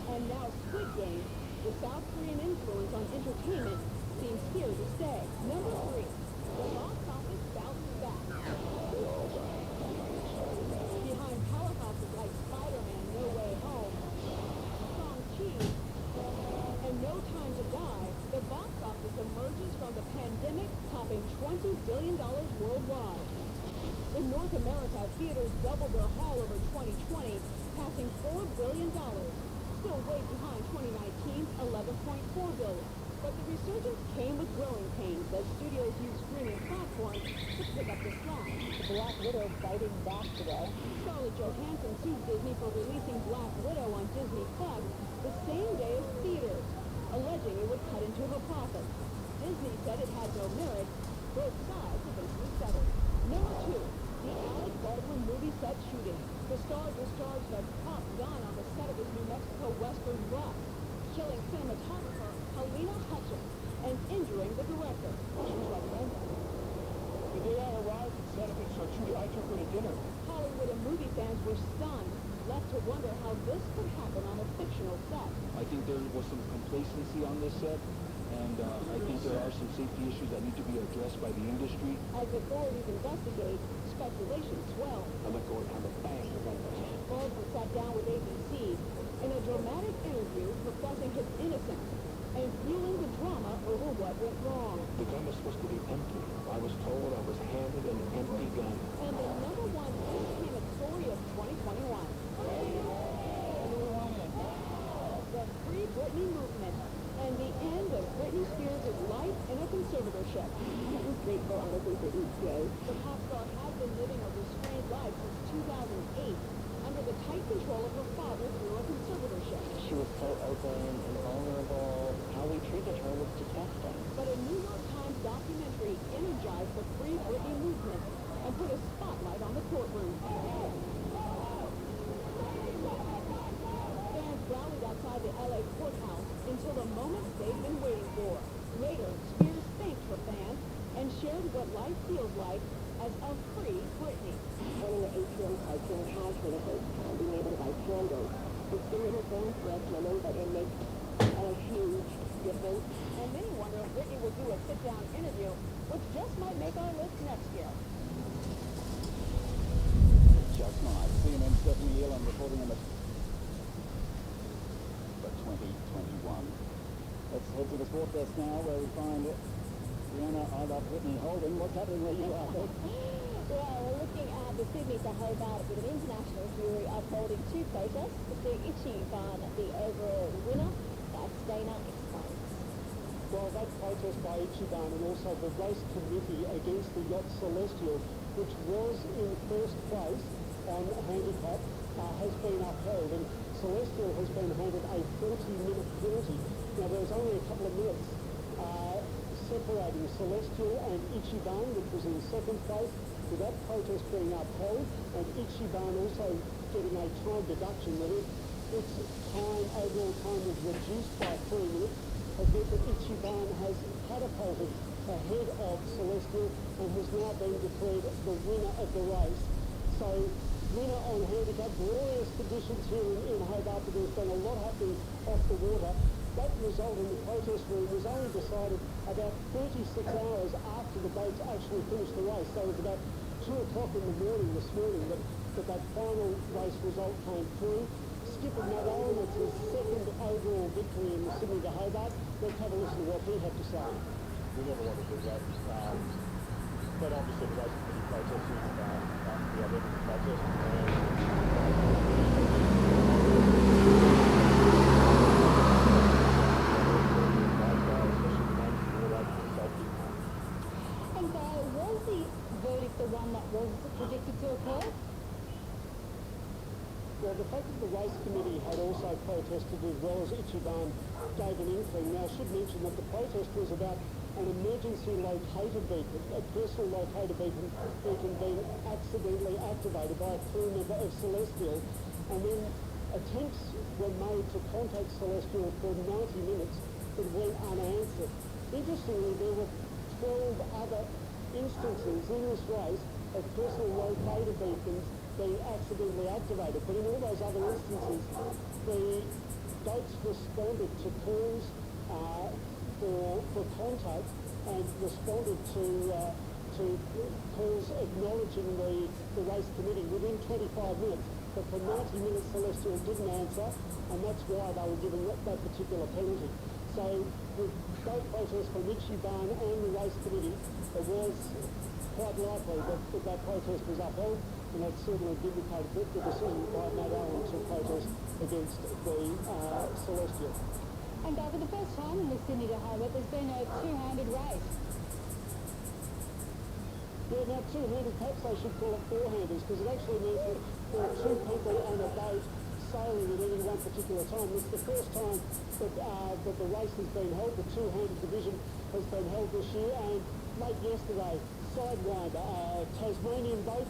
and now Squid Game, the South Korean influence on entertainment seems here to stay. Number 3, the box office bounces back. Behind powerhouses like Spider-Man No Way Home, Shang-Chi, and No Time to Die, the box office emerges from the pandemic, topping $20 billion worldwide. In North America, theaters doubled their haul over 2020, passing $4 billion, still way behind 2019's $11.4 billion. But the resurgence came with growing pains as studios use streaming platforms to pick up the slack. Black Widow fighting back today. Scarlett Johansson sued Disney for releasing Black Widow on Disney Plus the same day as theaters, alleging it would cut into her profits. Disney said it had no merit. Both sides eventually settled. Number 2, the Alec Baldwin movie set shooting. The star discharged a Top Gun on the set of his New Mexico Western Rock, killing cinematographer Helena Hutchins and injuring the director. She was like, the day I arrived at set of it, so Judy, I took her to dinner. Hollywood and movie fans were stunned, left to wonder how this could happen on a fictional set. I think there was some complacency on this set, and I think there are some safety issues that need to be addressed by the industry. As authorities investigate, speculation swells. I let go and have a bang. Baldwin sat down with ABC in a dramatic interview professing his innocence and fueling the drama over what went wrong. The gun was supposed to be empty. I was told I was handed an empty gun. And the number 1 entertainment story of 2021. The Free Britney movement and the end of Britney Spears' life in a conservatorship. It was grateful, honestly, for each day. The pop star has been living a restrained life since 2008 under the tight control of her father through a conservatorship. She was so open and vulnerable. How we treated her was disgusting. But a New York Times documentary energized the Free Britney movement and put a spotlight on the courtroom. Fans rallied outside the LA courthouse until the moment they've been waiting for. Later, Spears thanked her fans and shared what life feels like as a free Britney. Running the ATM card has for the first time, being able to buy candles. It's been little things for us women, but it makes a huge difference. And many wonder if Britney will do a sit-down interview, which just might make our list next year. Just nice. CNN Stephanie Elam reporting on the 2021. Let's head to the sport desk now, where we find Brianna, I Love Whitney Holding. What's happening where you are? Well, we're looking at the Sydney to Hobart with an international jury upholding 2 protests to see Ichiban the overall winner. That's Dana explains. Well, that protest by Ichiban and also the race committee against the yacht Celestial, which was in first place on handicap, has been upheld, and Celestial has been handed a 40-minute penalty. Now, there's only a couple of minutes separating Celestial and Ichiban, which was in second place, with that protest being upheld, and Ichiban also getting a time deduction that its overall time was reduced by 3 minutes, has meant that Ichiban has catapulted ahead of Celestial and has now been declared the winner of the race. So, winner on handicap, glorious conditions here in Hobart, but there's been a lot happening off the water. that result in the protest room was only decided about 36 hours after the boats actually finished the race. So it was about 2 o'clock in the morning this morning that final race result came through. Skipper Matt Allen, it's his second overall victory in the Sydney to Hobart. Let's have a listen to what he had to say. We never want to do that. But obviously the race committee protesting the identity protest. And was the verdict the one that was predicted to occur? Well, the fact that the race committee had also protested as well as Ichiban gave an inkling. Now, I should mention that the protest was about an emergency locator beacon, a personal locator beacon being accidentally activated by a crew member of Celestial, and then attempts were made to contact Celestial for 90 minutes that went unanswered. Interestingly, there were 12 other instances in this race of personal locator beacons being accidentally activated, but in all those other instances, the boats responded to calls for contact and responded to calls acknowledging the race committee within 25 minutes. But for 90 minutes, Celestial didn't answer, and that's why they were given that particular penalty. So with both protests from Ichiban and the race committee, it was quite likely that protest was upheld, and that certainly vindicated the decision by Matt Allen to protest against the Celestial. And for the first time in the Sydney to Hobart, there's been a two-handed race. Yeah, now two-handed, perhaps they should call it four-handers, because it actually means that there are two people on a boat sailing at any one particular time. It's the first time that the race has been held. The two-handed division has been held this year, and late yesterday, Sidewinder, Tasmanian boat,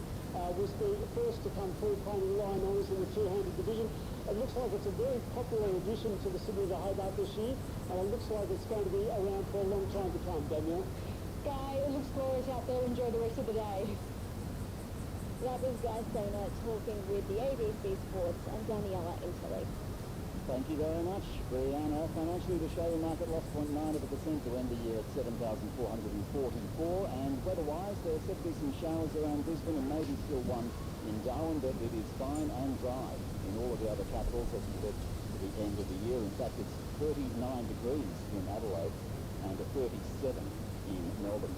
was the first to come through claiming line honours in the two-handed division. It looks like it's a very popular addition to the Sydney to Hobart this year, and it looks like it's going to be around for a long time to come, Danielle. Guy, it looks glorious out there. Enjoy the rest of the day. That was Guy Stainer talking with the ABC Sports and Daniela Italy. Thank you very much, Brianna. Financially, the share market lost 0.9% to end the year at 7,444, and weather-wise, there's set to be some showers around Brisbane and maybe still one in Darwin, but it is fine and dry in all of the other capitals as we get to the end of the year. In fact, it's 39 degrees in Adelaide and a 37 in Melbourne.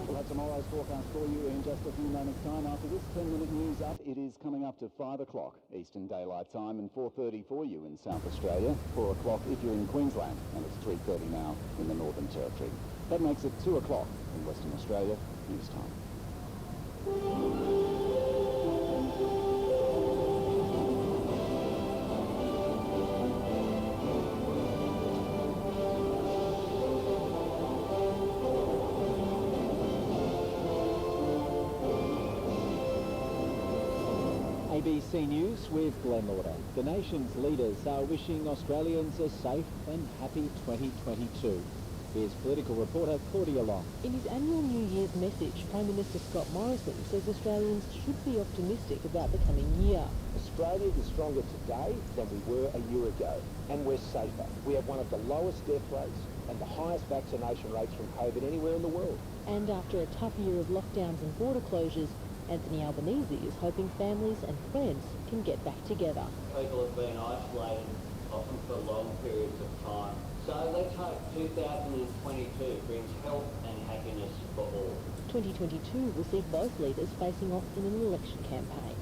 We'll have tomorrow's forecast for you in just a few moments' time. After this 10-minute news up, it is coming up to 5 o'clock Eastern Daylight Time and 4:30 for you in South Australia, 4 o'clock if you're in Queensland, and it's 3:30 now in the Northern Territory. That makes it 2 o'clock in Western Australia news time. ABC News with Glenn Lauder. The nation's leaders are wishing Australians a safe and happy 2022. Here's political reporter Claudia Long. In his annual New Year's message, Prime Minister Scott Morrison says Australians should be optimistic about the coming year. Australia is stronger today than we were a year ago, and we're safer. We have one of the lowest death rates and the highest vaccination rates from COVID anywhere in the world. And after a tough year of lockdowns and border closures, Anthony Albanese is hoping families and friends can get back together. People have been isolated, often for long periods of time. So let's hope 2022 brings health and happiness for all. 2022 will see both leaders facing off in an election campaign.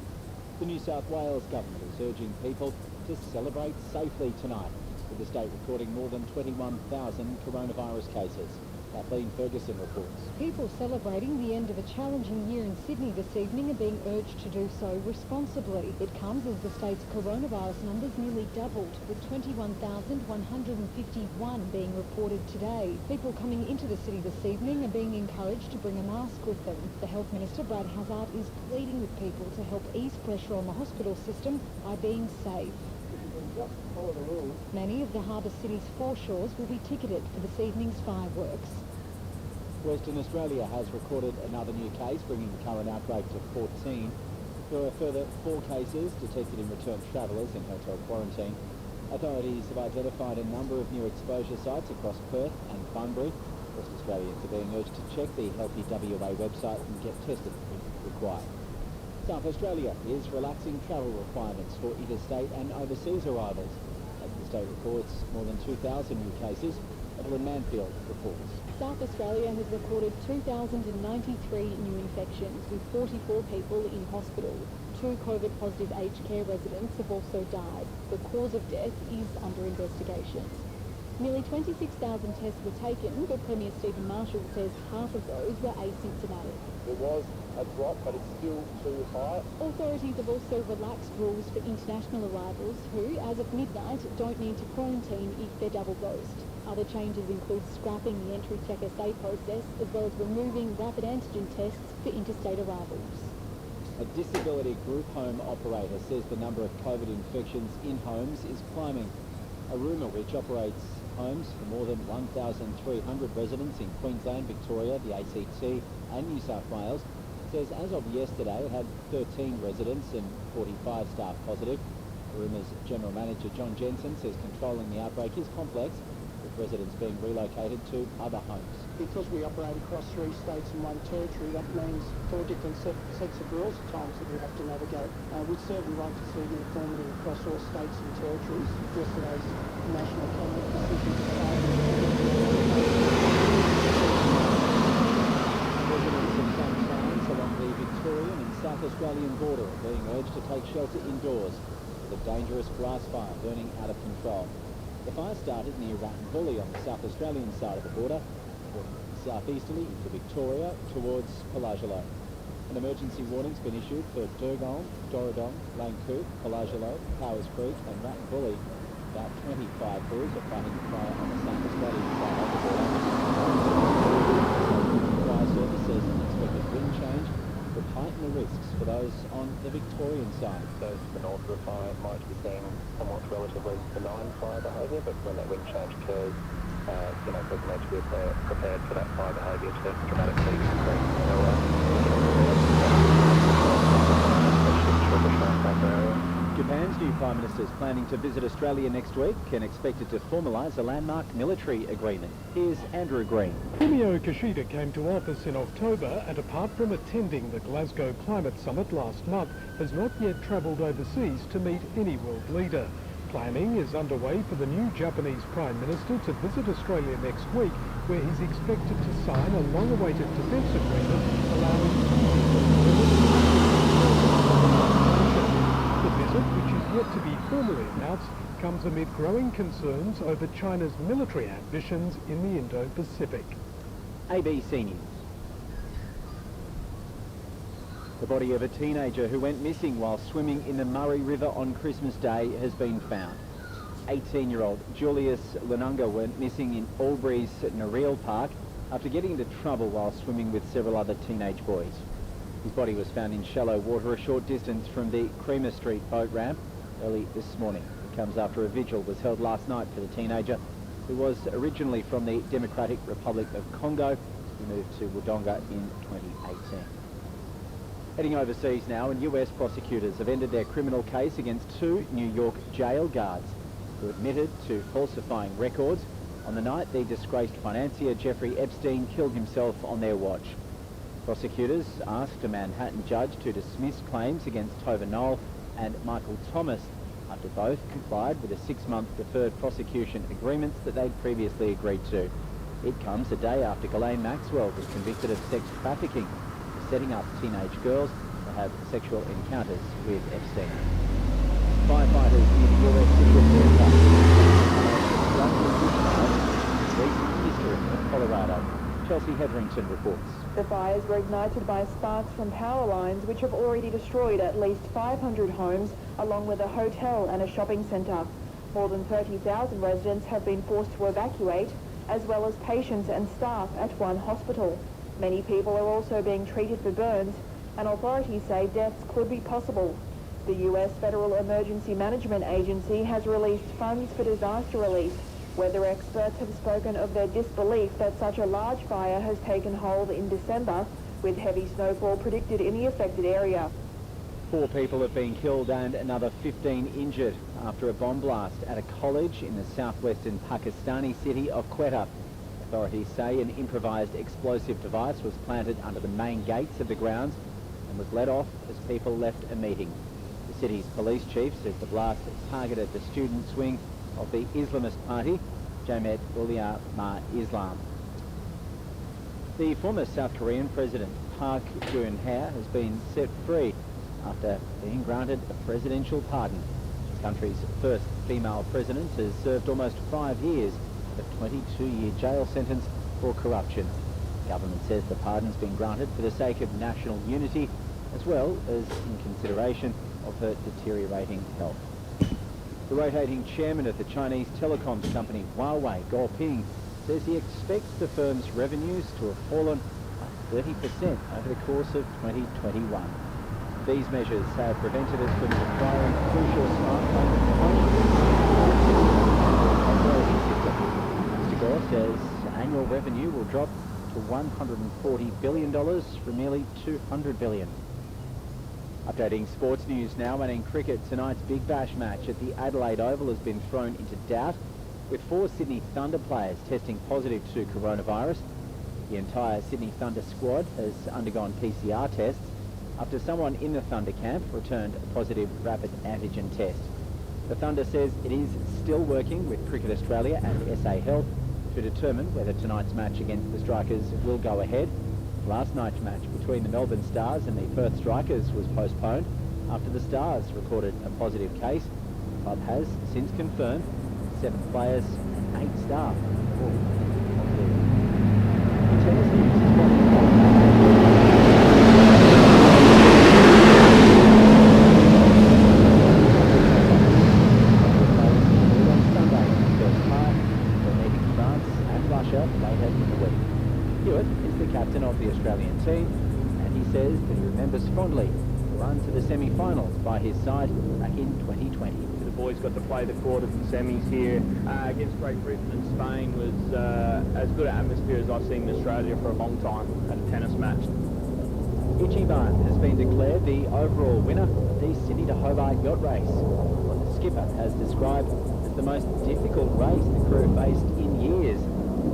The New South Wales government is urging people to celebrate safely tonight, with the state recording more than 21,000 coronavirus cases. Kathleen Ferguson reports. People celebrating the end of a challenging year in Sydney this evening are being urged to do so responsibly. It comes as the state's coronavirus numbers nearly doubled, with 21,151 being reported today. People coming into the city this evening are being encouraged to bring a mask with them. The Health Minister, Brad Hazzard, is pleading with people to help ease pressure on the hospital system by being safe. Just follow the rules. Many of the harbour city's foreshores will be ticketed for this evening's fireworks. Western Australia has recorded another new case, bringing the current outbreak to 14. There are further 4 cases detected in returned travellers in hotel quarantine. Authorities have identified a number of new exposure sites across Perth and Bunbury. West Australians are being urged to check the Healthy WA website and get tested if required. South Australia is relaxing travel requirements for interstate and overseas arrivals. As the state records more than 2,000 new cases, Evelyn Manfield reports. South Australia has recorded 2,093 new infections, with 44 people in hospital. 2 COVID-positive aged care residents have also died. The cause of death is under investigation. Nearly 26,000 tests were taken, but Premier Stephen Marshall says half of those were asymptomatic. There was a drop, but it's still too high. Authorities have also relaxed rules for international arrivals who, as of midnight, don't need to quarantine if they're double dosed. Other changes include scrapping the entry check SA process, as well as removing rapid antigen tests for interstate arrivals. A disability group home operator says the number of COVID infections in homes is climbing. Aruma, which operates homes for more than 1,300 residents in Queensland, Victoria, the ACT and New South Wales, says as of yesterday it had 13 residents and 45 staff positive. Aruma's General Manager John Jensen says controlling the outbreak is complex, with residents being relocated to other homes. Because we operate across 3 states and 1 territory, that means 4 different sets of rules at times that we have to navigate. We'd certainly like to see uniformity across all states and territories. Yesterday's National Cabinet decision Residents of some towns along the Victorian and South Australian border are being urged to take shelter indoors with a dangerous grass fire burning out of control. The fire started near Rattenbully on the South Australian side of the border, southeasterly into Victoria towards Palajalo. An emergency warning's been issued for Durgong, Dorradong, Langkoot, Palajalo, Powers Creek and Rattenbully. About 25 crews are fighting the fire on the South Australian side of the border. The fire service says an expected wind change would heighten the risks for those on the Victorian side. Those to the north of the fire might be seeing somewhat relatively benign fire behaviour, but when that wind change occurs, we're going to be prepared for that fire behaviour to dramatically increase. Japan's new Prime Minister is planning to visit Australia next week and expected to formalise a landmark military agreement. Here's Andrew Green. Fumio Kishida came to office in October and, apart from attending the Glasgow Climate Summit last month, has not yet travelled overseas to meet any world leader. Planning is underway for the new Japanese Prime Minister to visit Australia next week, where he's expected to sign a long-awaited defence agreement allowing the visit, which is yet to be formally announced, comes amid growing concerns over China's military ambitions in the Indo-Pacific. ABC News. The body of a teenager who went missing while swimming in the Murray River on Christmas Day has been found. 18-year-old Julius Lununga went missing in Albury's Nareel Park after getting into trouble while swimming with several other teenage boys. His body was found in shallow water a short distance from the Creamer Street boat ramp early this morning. It comes after a vigil was held last night for the teenager, who was originally from the Democratic Republic of Congo. He moved to Wodonga in 2018. Heading overseas now, and US prosecutors have ended their criminal case against 2 New York jail guards who admitted to falsifying records on the night the disgraced financier Jeffrey Epstein killed himself on their watch. Prosecutors asked a Manhattan judge to dismiss claims against Tova Knoll and Michael Thomas after both complied with a 6-month deferred prosecution agreements that they'd previously agreed to. It comes a day after Ghislaine Maxwell was convicted of sex trafficking for setting up teenage girls to have sexual encounters with Epstein. Firefighters near the US city of recent history of Colorado. Chelsea Hetherington reports. The fires were ignited by sparks from power lines which have already destroyed at least 500 homes, along with a hotel and a shopping centre. More than 30,000 residents have been forced to evacuate, as well as patients and staff at one hospital. Many people are also being treated for burns, and authorities say deaths could be possible. The US Federal Emergency Management Agency has released funds for disaster relief. Weather experts have spoken of their disbelief that such a large fire has taken hold in December, with heavy snowfall predicted in the affected area. 4 people have been killed and another 15 injured after a bomb blast at a college in the southwestern Pakistani city of Quetta. Authorities say an improvised explosive device was planted under the main gates of the grounds and was let off as people left a meeting. The city's police chief says the blast targeted the students' wing of the Islamist party, Jamaat Ulema-Islam. The former South Korean President Park Geun-hye has been set free after being granted a presidential pardon. The country's first female president has served almost 5 years of a 22-year jail sentence for corruption. The government says the pardon's been granted for the sake of national unity as well as in consideration of her deteriorating health. The rotating chairman of the Chinese telecoms company Huawei, Guo Ping, says he expects the firm's revenues to have fallen by 30% over the course of 2021. These measures have prevented us from acquiring crucial smartphone components. Mr. Gore says annual revenue will drop to $140 billion from nearly $200 billion. Updating sports news now, and in cricket, tonight's Big Bash match at the Adelaide Oval has been thrown into doubt, with 4 Sydney Thunder players testing positive to coronavirus. The entire Sydney Thunder squad has undergone PCR tests after someone in the Thunder camp returned a positive rapid antigen test. The Thunder says it is still working with Cricket Australia and SA Health to determine whether tonight's match against the Strikers will go ahead. Last night's match between the Melbourne Stars and the Perth Strikers was postponed after the Stars recorded a positive case. The club has since confirmed 7 players and 8 staff. Captain of the Australian team, and he says that he remembers fondly the run to the semi-finals by his side back in 2020. The boys got to play the quarters and semis here against Great Britain, and Spain was as good an atmosphere as I've seen in Australia for a long time at a tennis match. Ichiban has been declared the overall winner of the Sydney to Hobart yacht race, what the skipper has described as the most difficult race the crew faced in years.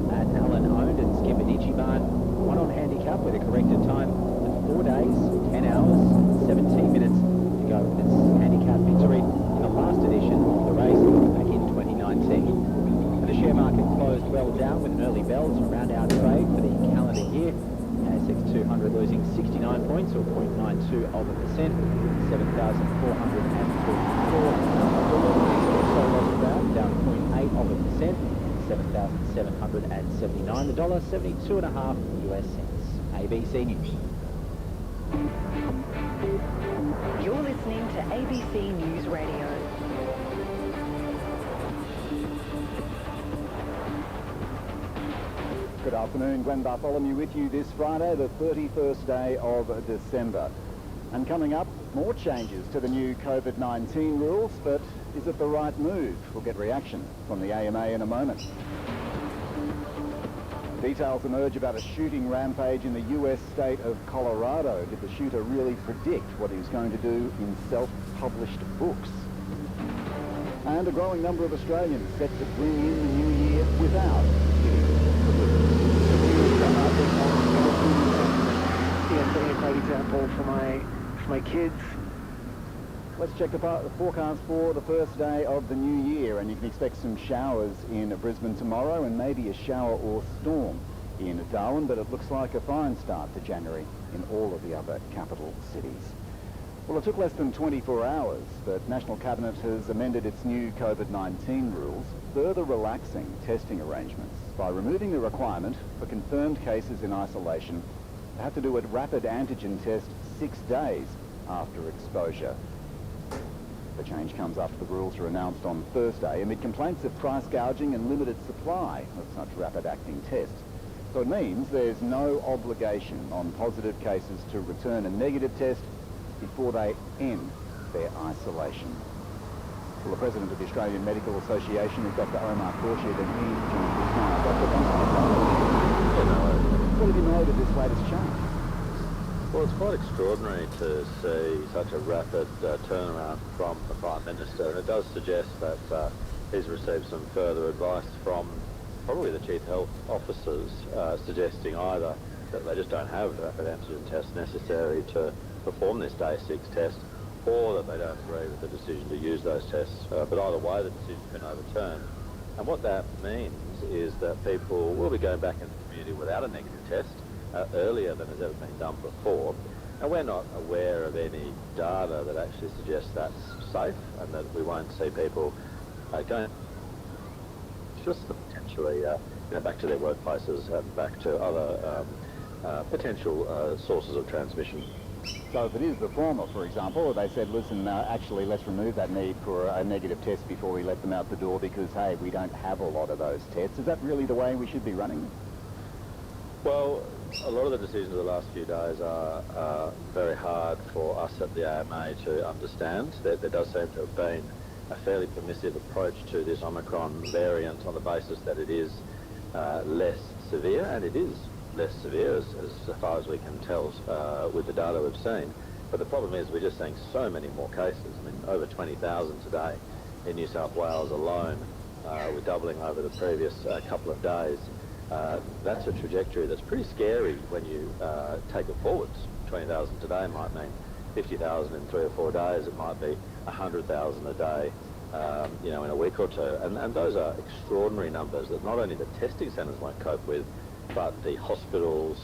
Matt Allen owned and skippered Ichiban, won on handicap with a corrected time of 4 days, 10 hours, 17 minutes to go with its handicap victory in the last edition of the race back in 2019. And the share market closed well down with an early bell to round out trade for the calendar year. ASX 200 losing 69 points or 0.92%, 7,444. Also lost about down 0.8%. 7,779, the dollar 72.5 US cents. ABC News. You're listening to ABC News Radio. Good afternoon, Glenn Bartholomew with you this Friday, the 31st day of December. And coming up, more changes to the new COVID-19 rules, but is it the right move? We'll get reaction from the AMA in a moment. Details emerge about a shooting rampage in the US state of Colorado. Did the shooter really predict what he was going to do in self-published books? And a growing number of Australians set to bring in the new year without for my kids. Let's check the forecast for the first day of the new year, and you can expect some showers in Brisbane tomorrow and maybe a shower or storm in Darwin, but it looks like a fine start to January in all of the other capital cities. Well, it took less than 24 hours, but National Cabinet has amended its new COVID-19 rules, further relaxing testing arrangements by removing the requirement for confirmed cases in isolation to have to do a rapid antigen test 6 days after exposure. The change comes after the rules were announced on Thursday amid complaints of price gouging and limited supply of such rapid-acting tests. So it means there's no obligation on positive cases to return a negative test before they end their isolation. Well, the President of the Australian Medical Association is Dr. Omar Khorshid, and he's joined us now. Dr. What have you made of this latest change? Well, it's quite extraordinary to see such a rapid turnaround from the Prime Minister, and it does suggest that he's received some further advice from probably the Chief Health Officers, suggesting either that they just don't have the rapid antigen tests necessary to perform this Day 6 test, or that they don't agree with the decision to use those tests. But either way, the decision's been overturned. And what that means is that people will be going back in the community without a negative test earlier than has ever been done before. And we're not aware of any data that actually suggests that's safe and that we won't see people going just potentially back to their workplaces and back to other potential sources of transmission. So if it is the former, for example, they said, listen, actually let's remove that need for a negative test before we let them out the door because, hey, we don't have a lot of those tests. Is that really the way we should be running? Well, a lot of the decisions of the last few days are very hard for us at the AMA to understand. There does seem to have been a fairly permissive approach to this Omicron variant on the basis that it is less severe, and it is less severe as far as we can tell with the data we've seen. But the problem is we're just seeing so many more cases. I mean, over 20,000 today in New South Wales alone. We're doubling over the previous couple of days. That's a trajectory that's pretty scary when you take it forwards. 20,000 today might mean 50,000 in 3 or 4 days. It might be 100,000 a day, in a week or two. And those are extraordinary numbers that not only the testing centres won't cope with, but the hospitals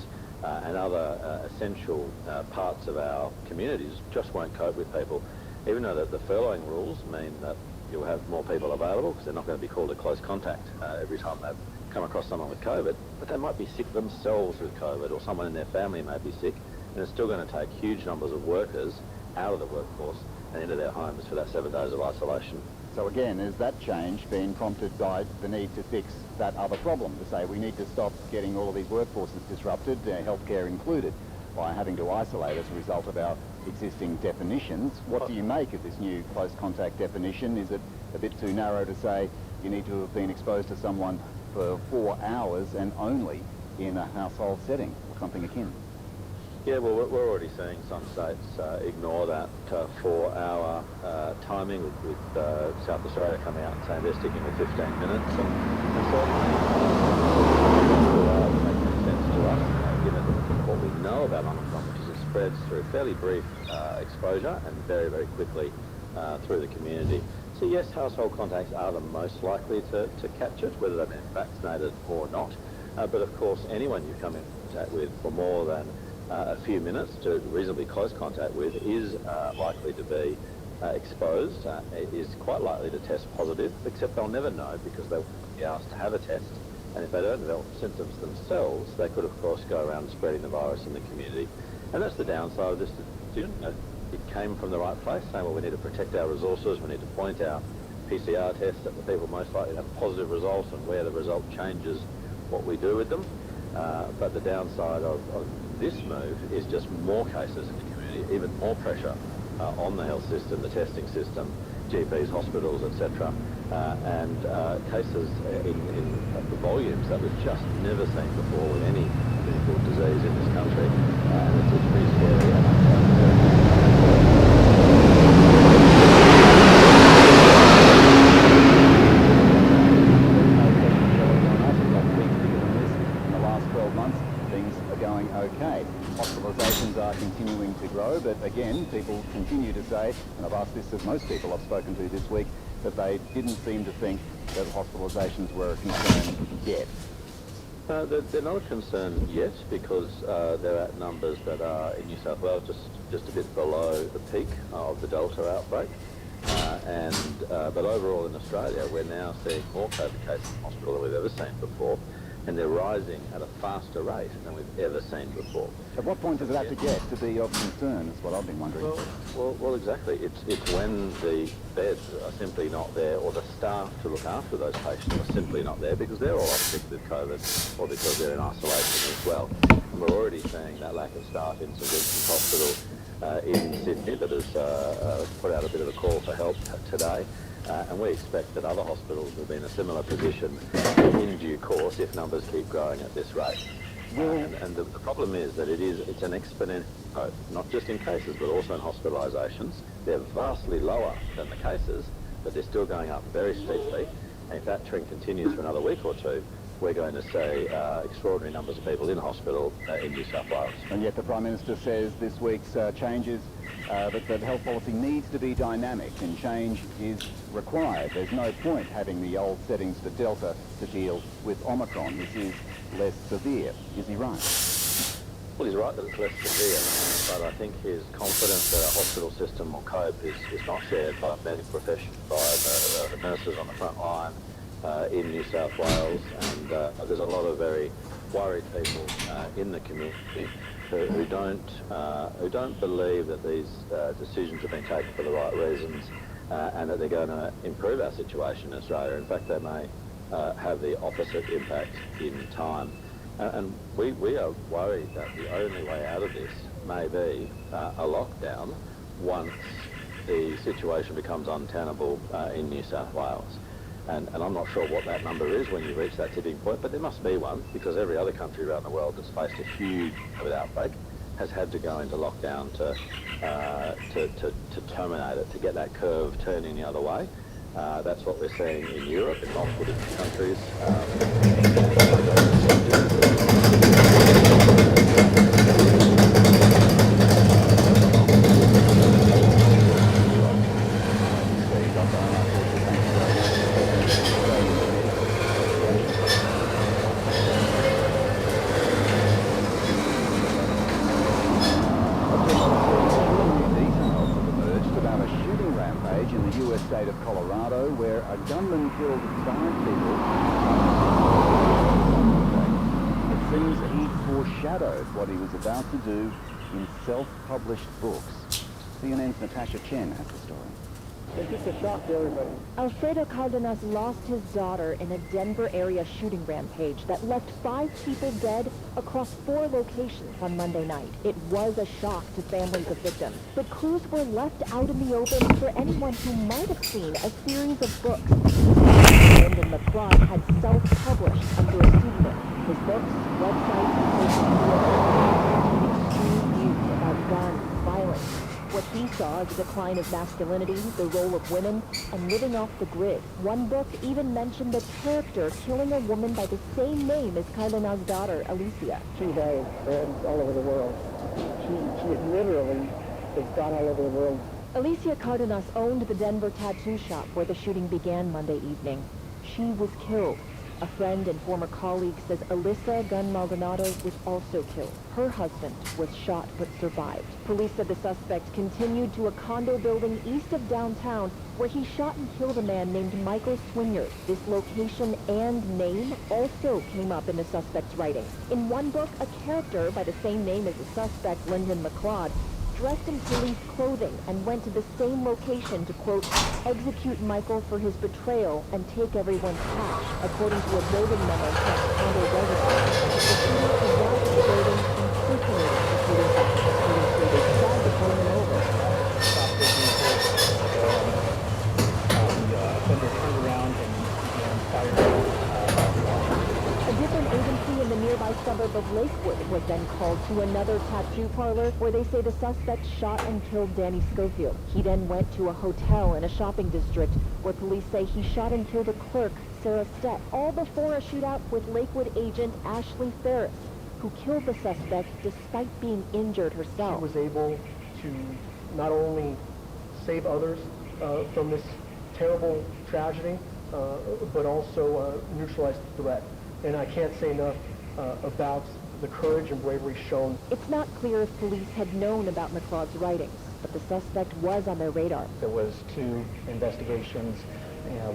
and other essential parts of our communities just won't cope with people. Even though the furloughing rules mean that you'll have more people available because they're not going to be called a close contact every time they've come across someone with COVID, but they might be sick themselves with COVID, or someone in their family may be sick, and it's still going to take huge numbers of workers out of the workforce and into their homes for that 7 days of isolation. So again, is that change being prompted by the need to fix that other problem, to say we need to stop getting all of these workforces disrupted, healthcare included, by having to isolate as a result of our existing definitions? What do you make of this new close contact definition? Is it a bit too narrow to say you need to have been exposed to someone for 4 hours and only in a household setting or something akin? Yeah, well, we're already seeing some states ignore that 4-hour timing, with South Australia coming out and saying they're sticking with 15 minutes. And certainly it makes no sense to us, given what we know about Omicron, which is it spreads through fairly brief exposure and very, very quickly through the community. So yes, household contacts are the most likely to catch it, whether they've been vaccinated or not. But of course, anyone you come in contact with for more than a few minutes to reasonably close contact with is likely to be exposed, is quite likely to test positive, except they'll never know because they'll be asked to have a test. And if they don't develop symptoms themselves, they could, of course, go around spreading the virus in the community. And that's the downside of this decision. It came from the right place, saying, well, we need to protect our resources, we need to point our PCR tests at the people most likely to have positive results and where the result changes what we do with them. But the downside of this move is just more cases in the community, even more pressure on the health system, the testing system, GPs, hospitals, etc. And cases in the volumes that we've just never seen before with any medical disease in this country. And it's pretty scary. Okay, hospitalisations are continuing to grow, but again, people continue to say, and I've asked this of most people I've spoken to this week, that they didn't seem to think that hospitalisations were a concern yet. They're not a concern yet because they're at numbers that are in New South Wales just a bit below the peak of the Delta outbreak. But overall in Australia, we're now seeing more COVID cases in hospital than we've ever seen before. And they're rising at a faster rate than we've ever seen before. At what point does it have to get to be of concern, is what I've been wondering. Well, exactly. It's when the beds are simply not there, or the staff to look after those patients are simply not there because they're all off sick with COVID or because they're in isolation as well. And we're already seeing that lack of staff in St Vincent's Hospital in Sydney that has put out a bit of a call for help today. And we expect that other hospitals will be in a similar position in due course if numbers keep growing at this rate. And the problem is that it's an exponential growth, not just in cases, but also in hospitalisations. They're vastly lower than the cases, but they're still going up very steeply. And if that trend continues for another week or two, we're going to see extraordinary numbers of people in hospital in New South Wales. And yet the Prime Minister says this week's changes, that health policy needs to be dynamic and change is required. There's no point having the old settings for Delta to deal with Omicron. This is less severe. Is he right? Well, he's right that it's less severe, but I think his confidence that our hospital system will cope is not shared by the medical profession, by the nurses on the front line in New South Wales, and there's a lot of very worried people in the community who don't believe that these decisions have been taken for the right reasons and that they're going to improve our situation in Australia. In fact, they may have the opposite impact in time. And we are worried that the only way out of this may be a lockdown once the situation becomes untenable in New South Wales. And I'm not sure what that number is when you reach that tipping point, but there must be one, because every other country around the world that's faced a huge COVID outbreak has had to go into lockdown to terminate it, to get that curve turning the other way. That's what we're seeing in Europe, in multiple different countries. In the US state of Colorado, where a gunman killed 5 people. It seems he foreshadowed what he was about to do in self-published books. CNN's Natasha Chen has the story. It's just a shock to everybody. Alfredo Cardenas lost his daughter in a Denver area shooting rampage that left 5 people dead across 4 locations on Monday night. It was a shock to families of victims, but clues were left out in the open for anyone who might have seen a series of books. Lyndon McLeod had self-published under a pseudonym. His books, websites, and social media contained extreme views about guns, violence. What he saw as a decline of masculinity, the role of women, and living off the grid. One book even mentioned a character killing a woman by the same name as Cardenas' daughter, Alicia. She has friends all over the world. She literally has gone all over the world. Alicia Cardenas owned the Denver tattoo shop where the shooting began Monday evening. She was killed. A friend and former colleague says Alyssa Gun Maldonado was also killed. Her husband was shot but survived. Police said the suspect continued to a condo building east of downtown where he shot and killed a man named Michael Swingers. This location and name also came up in the suspect's writing. In one book, a character by the same name as the suspect, Lyndon McLeod, dressed in police clothing and went to the same location to, quote, execute Michael for his betrayal and take everyone's cash, according to a building memo sent to condo residents. The shooter arrived at the building impersonating the shooting suspect. Police say they tried to pull him over. Offender turned around and began firing. A different agency in the nearby suburb of Lakewood was then called to another tattoo parlor where they say the suspect shot and killed Danny Schofield. He then went to a hotel in a shopping district where police say he shot and killed a clerk, Sarah Stett, all before a shootout with Lakewood agent Ashley Ferris, who killed the suspect despite being injured herself. She was able to not only save others from this terrible tragedy, but also neutralize the threat. And I can't say enough about the courage and bravery shown. It's not clear if police had known about McLeod's writings, but the suspect was on their radar. There was 2 investigations,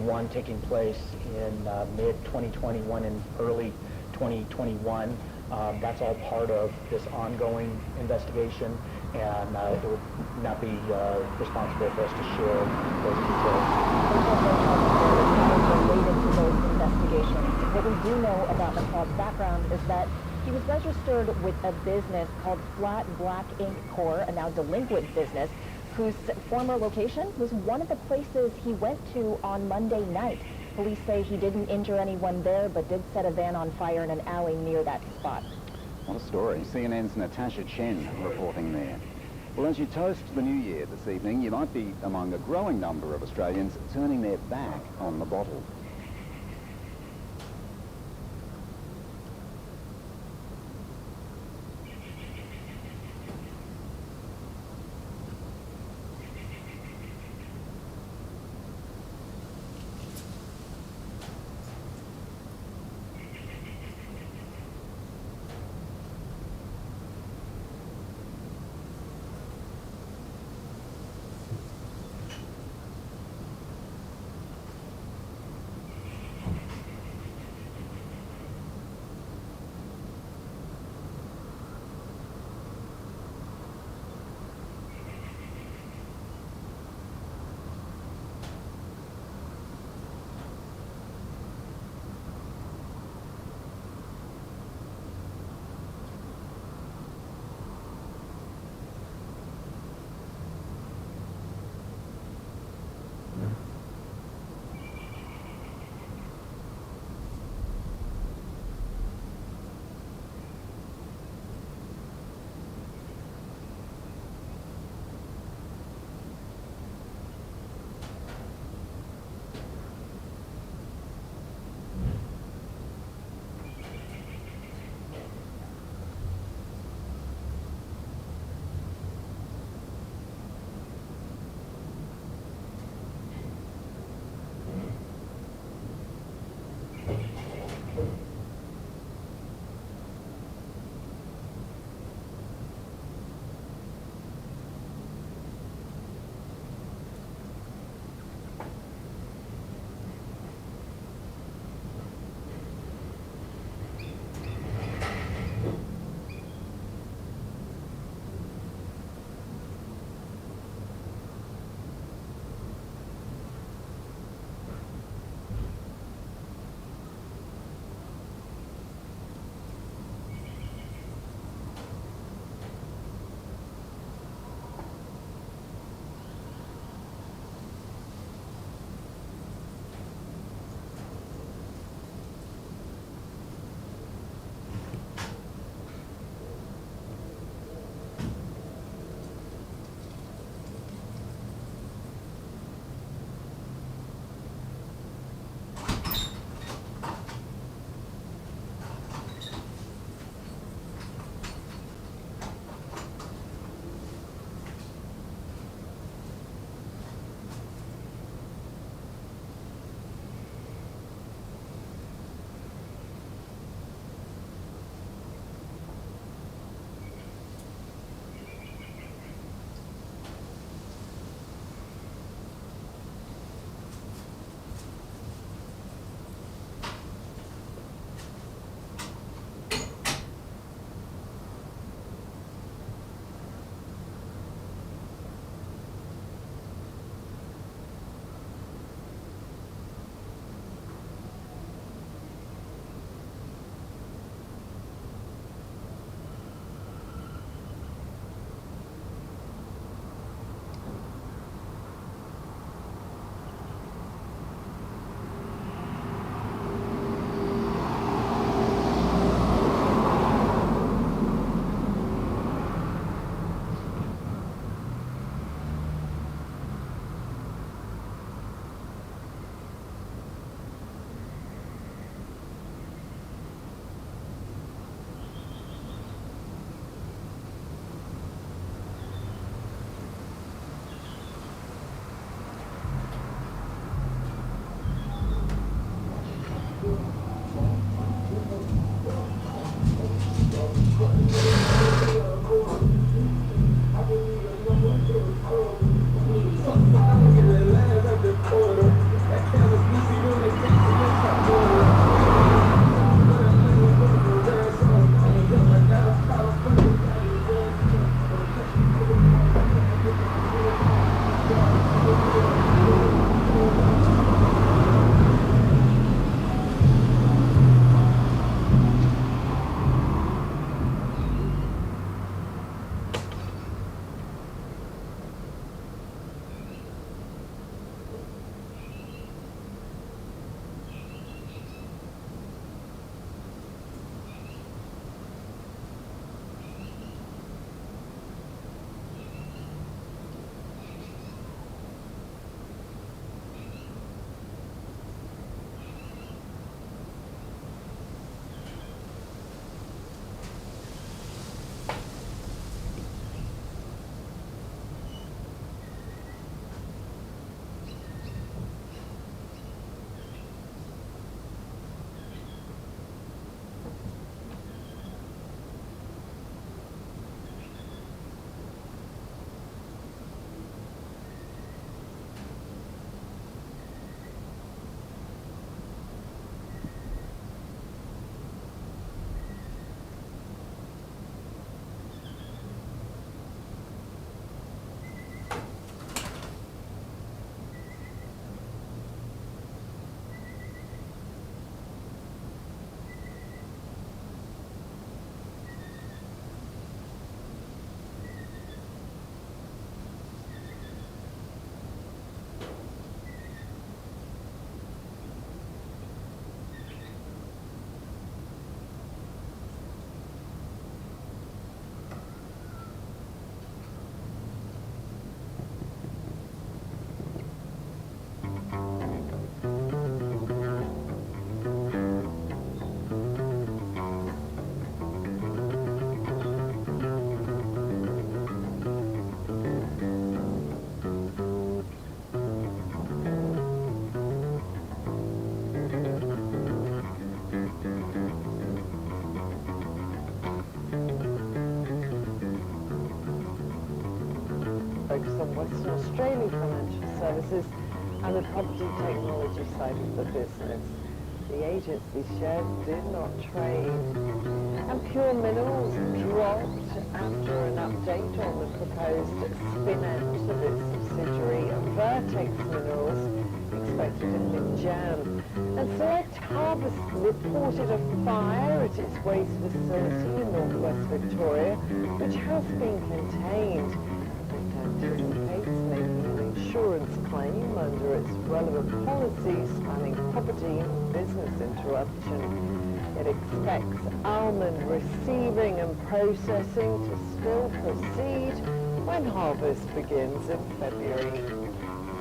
one taking place in mid-2020, one in early 2021. That's all part of this ongoing investigation, and it would not be responsible for us to share those details. Related to those investigations. What we do know about McLeod's background is that he was registered with a business called Flat Black Ink Corp., a now delinquent business, whose former location was one of the places he went to on Monday night. Police say he didn't injure anyone there, but did set a van on fire in an alley near that spot. What a story. CNN's Natasha Chen reporting there. Well, as you toast the new year this evening, you might be among a growing number of Australians turning their back on the bottle. focus on Western Australia financial services and the property technology side of the business. The agency shares did not trade. And Pure Minerals dropped after an update on the proposed spin-out of its subsidiary Vertex Minerals, expected in mid-Jan. And Select Harvest reported a fire at its waste facility in northwest Victoria, which has been contained. It anticipates making an insurance claim under its relevant policies spanning property and business interruption. It expects almond receiving and processing to still proceed when harvest begins in February.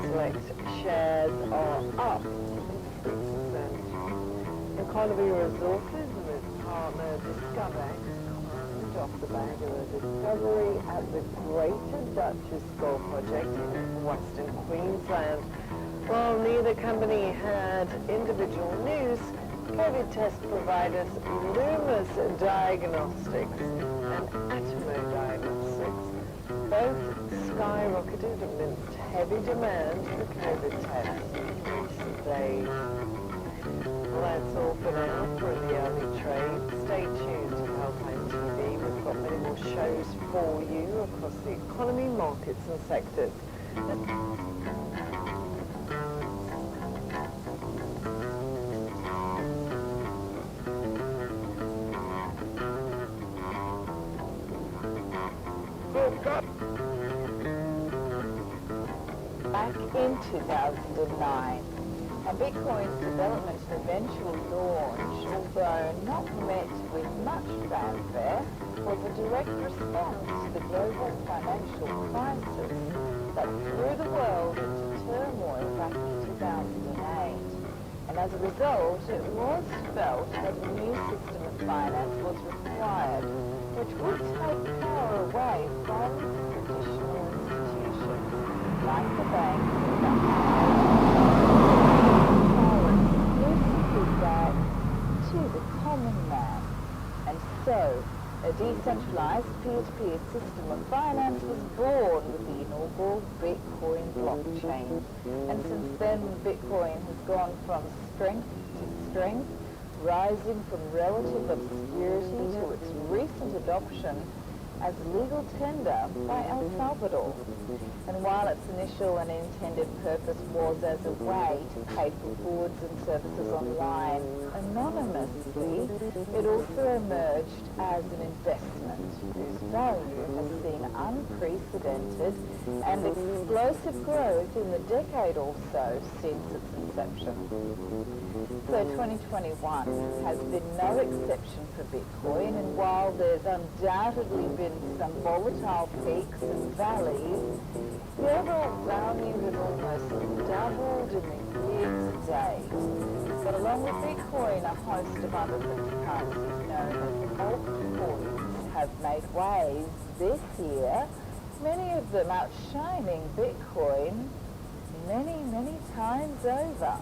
Select shares are up 3%. Economy Resources and its partner Discovex climbed off the back of a discovery at the Greater Duchess Gold Project in Western Queensland. While neither company had individual news, COVID test providers Lumus Diagnostics and Atomo Diagnostics both skyrocketed amidst heavy demand for COVID tests in recent days. Well, that's all for now for the early trade. Stay tuned to Alpine TV. We've got many more shows for you across the economy, markets and sectors. Back in 2009, and Bitcoin's development and eventual launch, although not met with much fanfare, was a direct response to the global financial crisis that threw the world into turmoil back in 2008. And as a result, it was felt that a new system of finance was required, which would take power away from traditional institutions like the banks and the back to the common man. And so, a decentralized peer-to-peer system of finance was born with the inaugural Bitcoin blockchain. And since then, Bitcoin has gone from strength to strength, rising from relative obscurity to its recent adoption as legal tender by El Salvador. And while its initial and intended purpose was as a way to pay for goods and services online anonymously, it also emerged as an investment whose value has seen unprecedented and explosive growth in the decade or so since its inception. So 2021 has been no exception for Bitcoin, and while there's undoubtedly been some volatile peaks and valleys, the overall value has almost doubled in the year to date. But along with Bitcoin, a host of other cryptocurrencies known as altcoins have made waves this year, many of them outshining Bitcoin many, many times over.